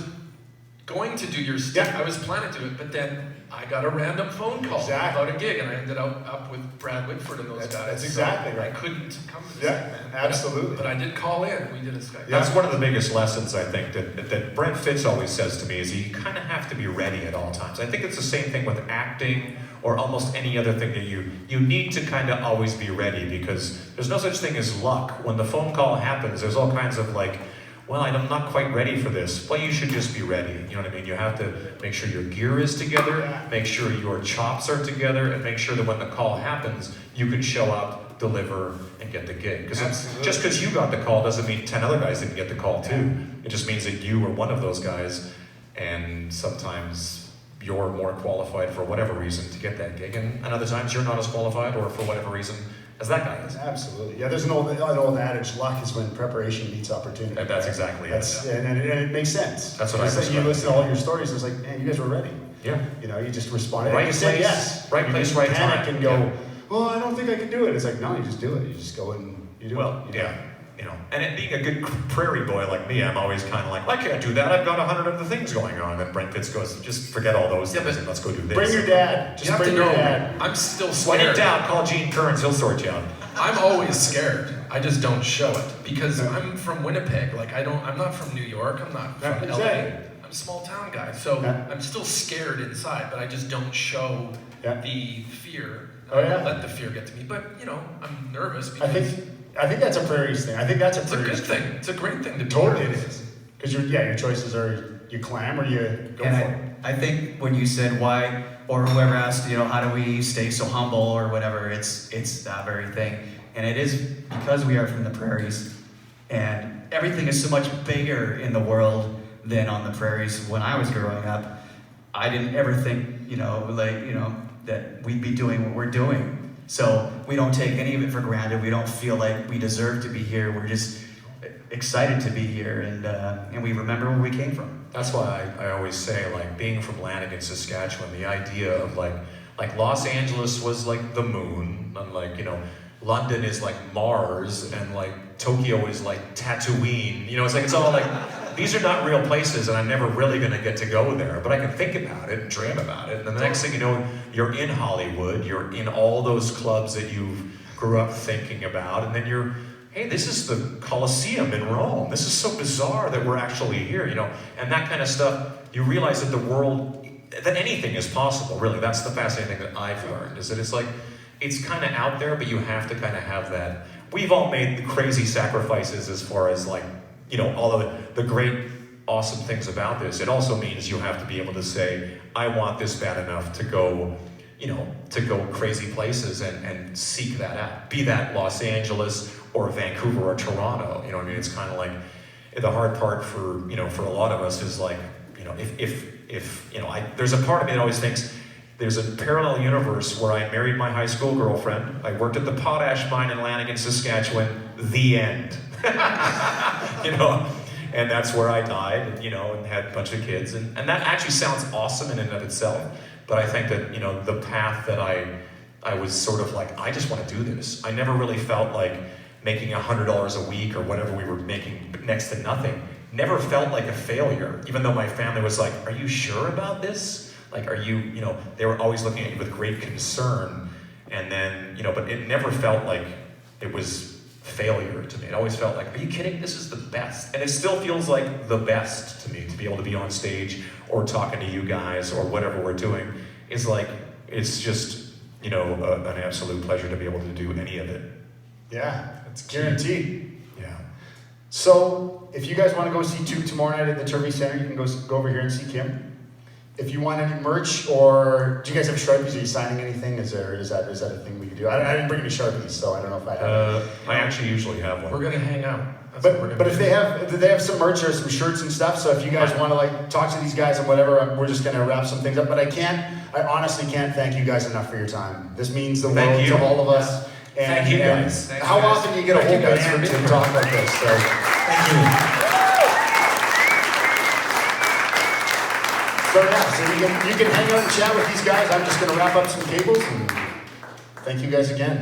Speaker 4: going to do your stuff.
Speaker 3: Yeah.
Speaker 4: I was planning to do it, but then I got a random phone call
Speaker 3: Exactly.
Speaker 4: about a gig, and I ended up with Brad Whitford and those guys.
Speaker 3: That's exactly right.
Speaker 4: I couldn't come to this
Speaker 3: Yeah,
Speaker 4: thing, man.
Speaker 3: absolutely.
Speaker 4: But I did call in. We did a Skype.
Speaker 1: That's one of the biggest lessons I think that Brent Fitz always says to me is you kind of have to be ready at all times. I think it's the same thing with acting or almost any other thing that you need to kind of always be ready, because there's no such thing as luck. When the phone call happens, there's all kinds of like, well, I'm not quite ready for this. Well, you should just be ready. You know what I mean? You have to make sure your gear is together, make sure your chops are together, and make sure that when the call happens, you can show up, deliver, and get the gig. Because just because you got the call doesn't mean 10 other guys didn't get the call too. It just means that you were one of those guys, and sometimes you're more qualified for whatever reason to get that gig, and other times you're not as qualified, or for whatever reason, as that guy is.
Speaker 3: Absolutely. Yeah, there's an old adage, luck is when preparation meets opportunity.
Speaker 1: And that's exactly it.
Speaker 3: And it makes sense.
Speaker 1: That's what I
Speaker 3: It's like you
Speaker 1: prescribe.
Speaker 3: listen to all your stories, it's like, man, you guys were ready.
Speaker 1: Yeah.
Speaker 3: You know, you just responded.
Speaker 1: Right
Speaker 3: And you said
Speaker 1: place,
Speaker 3: yes.
Speaker 1: right
Speaker 3: You
Speaker 1: place,
Speaker 3: didn't
Speaker 1: right
Speaker 3: panic
Speaker 1: time.
Speaker 3: and go,
Speaker 1: Yeah.
Speaker 3: well, I don't think I can do it. It's like, no, you just do it. You just go and you do it.
Speaker 1: Well,
Speaker 3: You do
Speaker 1: yeah,
Speaker 3: it.
Speaker 1: you know, and it being a good prairie boy like me, I'm always kind of like, I can't do that. I've got 100 other things going on. And Brent Fitz goes, just forget all those things and let's go do this.
Speaker 3: Bring your dad. Just
Speaker 4: You have
Speaker 3: bring
Speaker 4: to
Speaker 3: your
Speaker 4: know,
Speaker 3: dad.
Speaker 4: I'm still
Speaker 1: When in
Speaker 4: scared.
Speaker 1: doubt, call Gene Kearns. He'll sort you out.
Speaker 4: I'm always scared. I just don't show it because I'm from Winnipeg. Like I'm not from New York. I'm not from
Speaker 3: Yeah,
Speaker 4: LA.
Speaker 3: exactly.
Speaker 4: I'm a small town guy. So
Speaker 3: Yeah.
Speaker 4: I'm still scared inside, but I just don't show
Speaker 3: Yeah.
Speaker 4: the fear.
Speaker 3: Oh,
Speaker 4: I
Speaker 3: yeah.
Speaker 4: don't let the fear get to me. But I'm nervous
Speaker 3: I
Speaker 4: because
Speaker 3: think that's a prairies thing. I think that's a
Speaker 4: it's a good
Speaker 3: prairies
Speaker 4: thing. It's a great thing to be
Speaker 3: Totally it
Speaker 4: nervous.
Speaker 3: is. Because your choices are you clam or you go for it.
Speaker 2: And I think when you said why, or whoever asked, how do we stay so humble or whatever, it's that very thing. And it is because we are from the prairies, and everything is so much bigger in the world than on the prairies. When I was growing up, I didn't ever think, that we'd be doing what we're doing. So we don't take any of it for granted. We don't feel like we deserve to be here. We're just excited to be here, and we remember where we came from.
Speaker 1: That's why I always say, like, being from Lanigan, Saskatchewan, the idea of like Los Angeles was like the moon, and London is like Mars, and like Tokyo is like Tatooine. It's all like, these are not real places, and I'm never really gonna get to go there, but I can think about it and dream about it. And then the next thing you know, you're in Hollywood, you're in all those clubs that you grew up thinking about, and then hey, this is the Colosseum in Rome. This is so bizarre that we're actually here, and that kind of stuff. You realize that that anything is possible, really. That's the fascinating thing that I've learned, is that it's kind of out there, but you have to kind of have that. We've all made the crazy sacrifices as far as all of the great, awesome things about this. It also means you have to be able to say, I want this bad enough to go, to go crazy places and seek that out. Be that Los Angeles or Vancouver or Toronto. It's kind of like the hard part for a lot of us is like, if there's a part of me that always thinks there's a parallel universe where I married my high school girlfriend, I worked at the potash mine in Lanigan, Saskatchewan, the end. And that's where I died, and had a bunch of kids, and that actually sounds awesome in and of itself, but I think that, the path that I was sort of like, I just want to do this. I never really felt like making $100 a week or whatever we were making, next to nothing, never felt like a failure, even though my family was like, are you sure about this? Like, are you, they were always looking at you with great concern, and then, but it never felt like it was failure to me. It always felt like, are you kidding? This is the best. And it still feels like the best to me, to be able to be on stage or talking to you guys or whatever we're doing is like, it's just, an absolute pleasure to be able to do any of it.
Speaker 3: Yeah, it's guaranteed.
Speaker 1: Yeah.
Speaker 3: So, if you guys want to go see Toque tomorrow night at the Turvey Center, you can go over here and see Kim. If you want any merch, or do you guys have Sharpies? Are you signing anything? Is that a thing we can do? I didn't bring any Sharpies, so I don't know if I have.
Speaker 1: I actually usually have one.
Speaker 4: We're gonna hang out. That's what we're gonna
Speaker 3: But
Speaker 4: do.
Speaker 3: if they have some merch or some shirts and stuff, so if you guys want to talk to these guys and whatever, we're just gonna wrap some things up. But I honestly can't thank you guys enough for your time. This means the
Speaker 1: Thank
Speaker 3: world
Speaker 1: you.
Speaker 3: to all of us. And,
Speaker 1: Thank you guys.
Speaker 3: and how often do you get a whole band to talk like this? So thank you. So you can hang out and chat with these guys. I'm just gonna wrap up some cables and thank you guys again.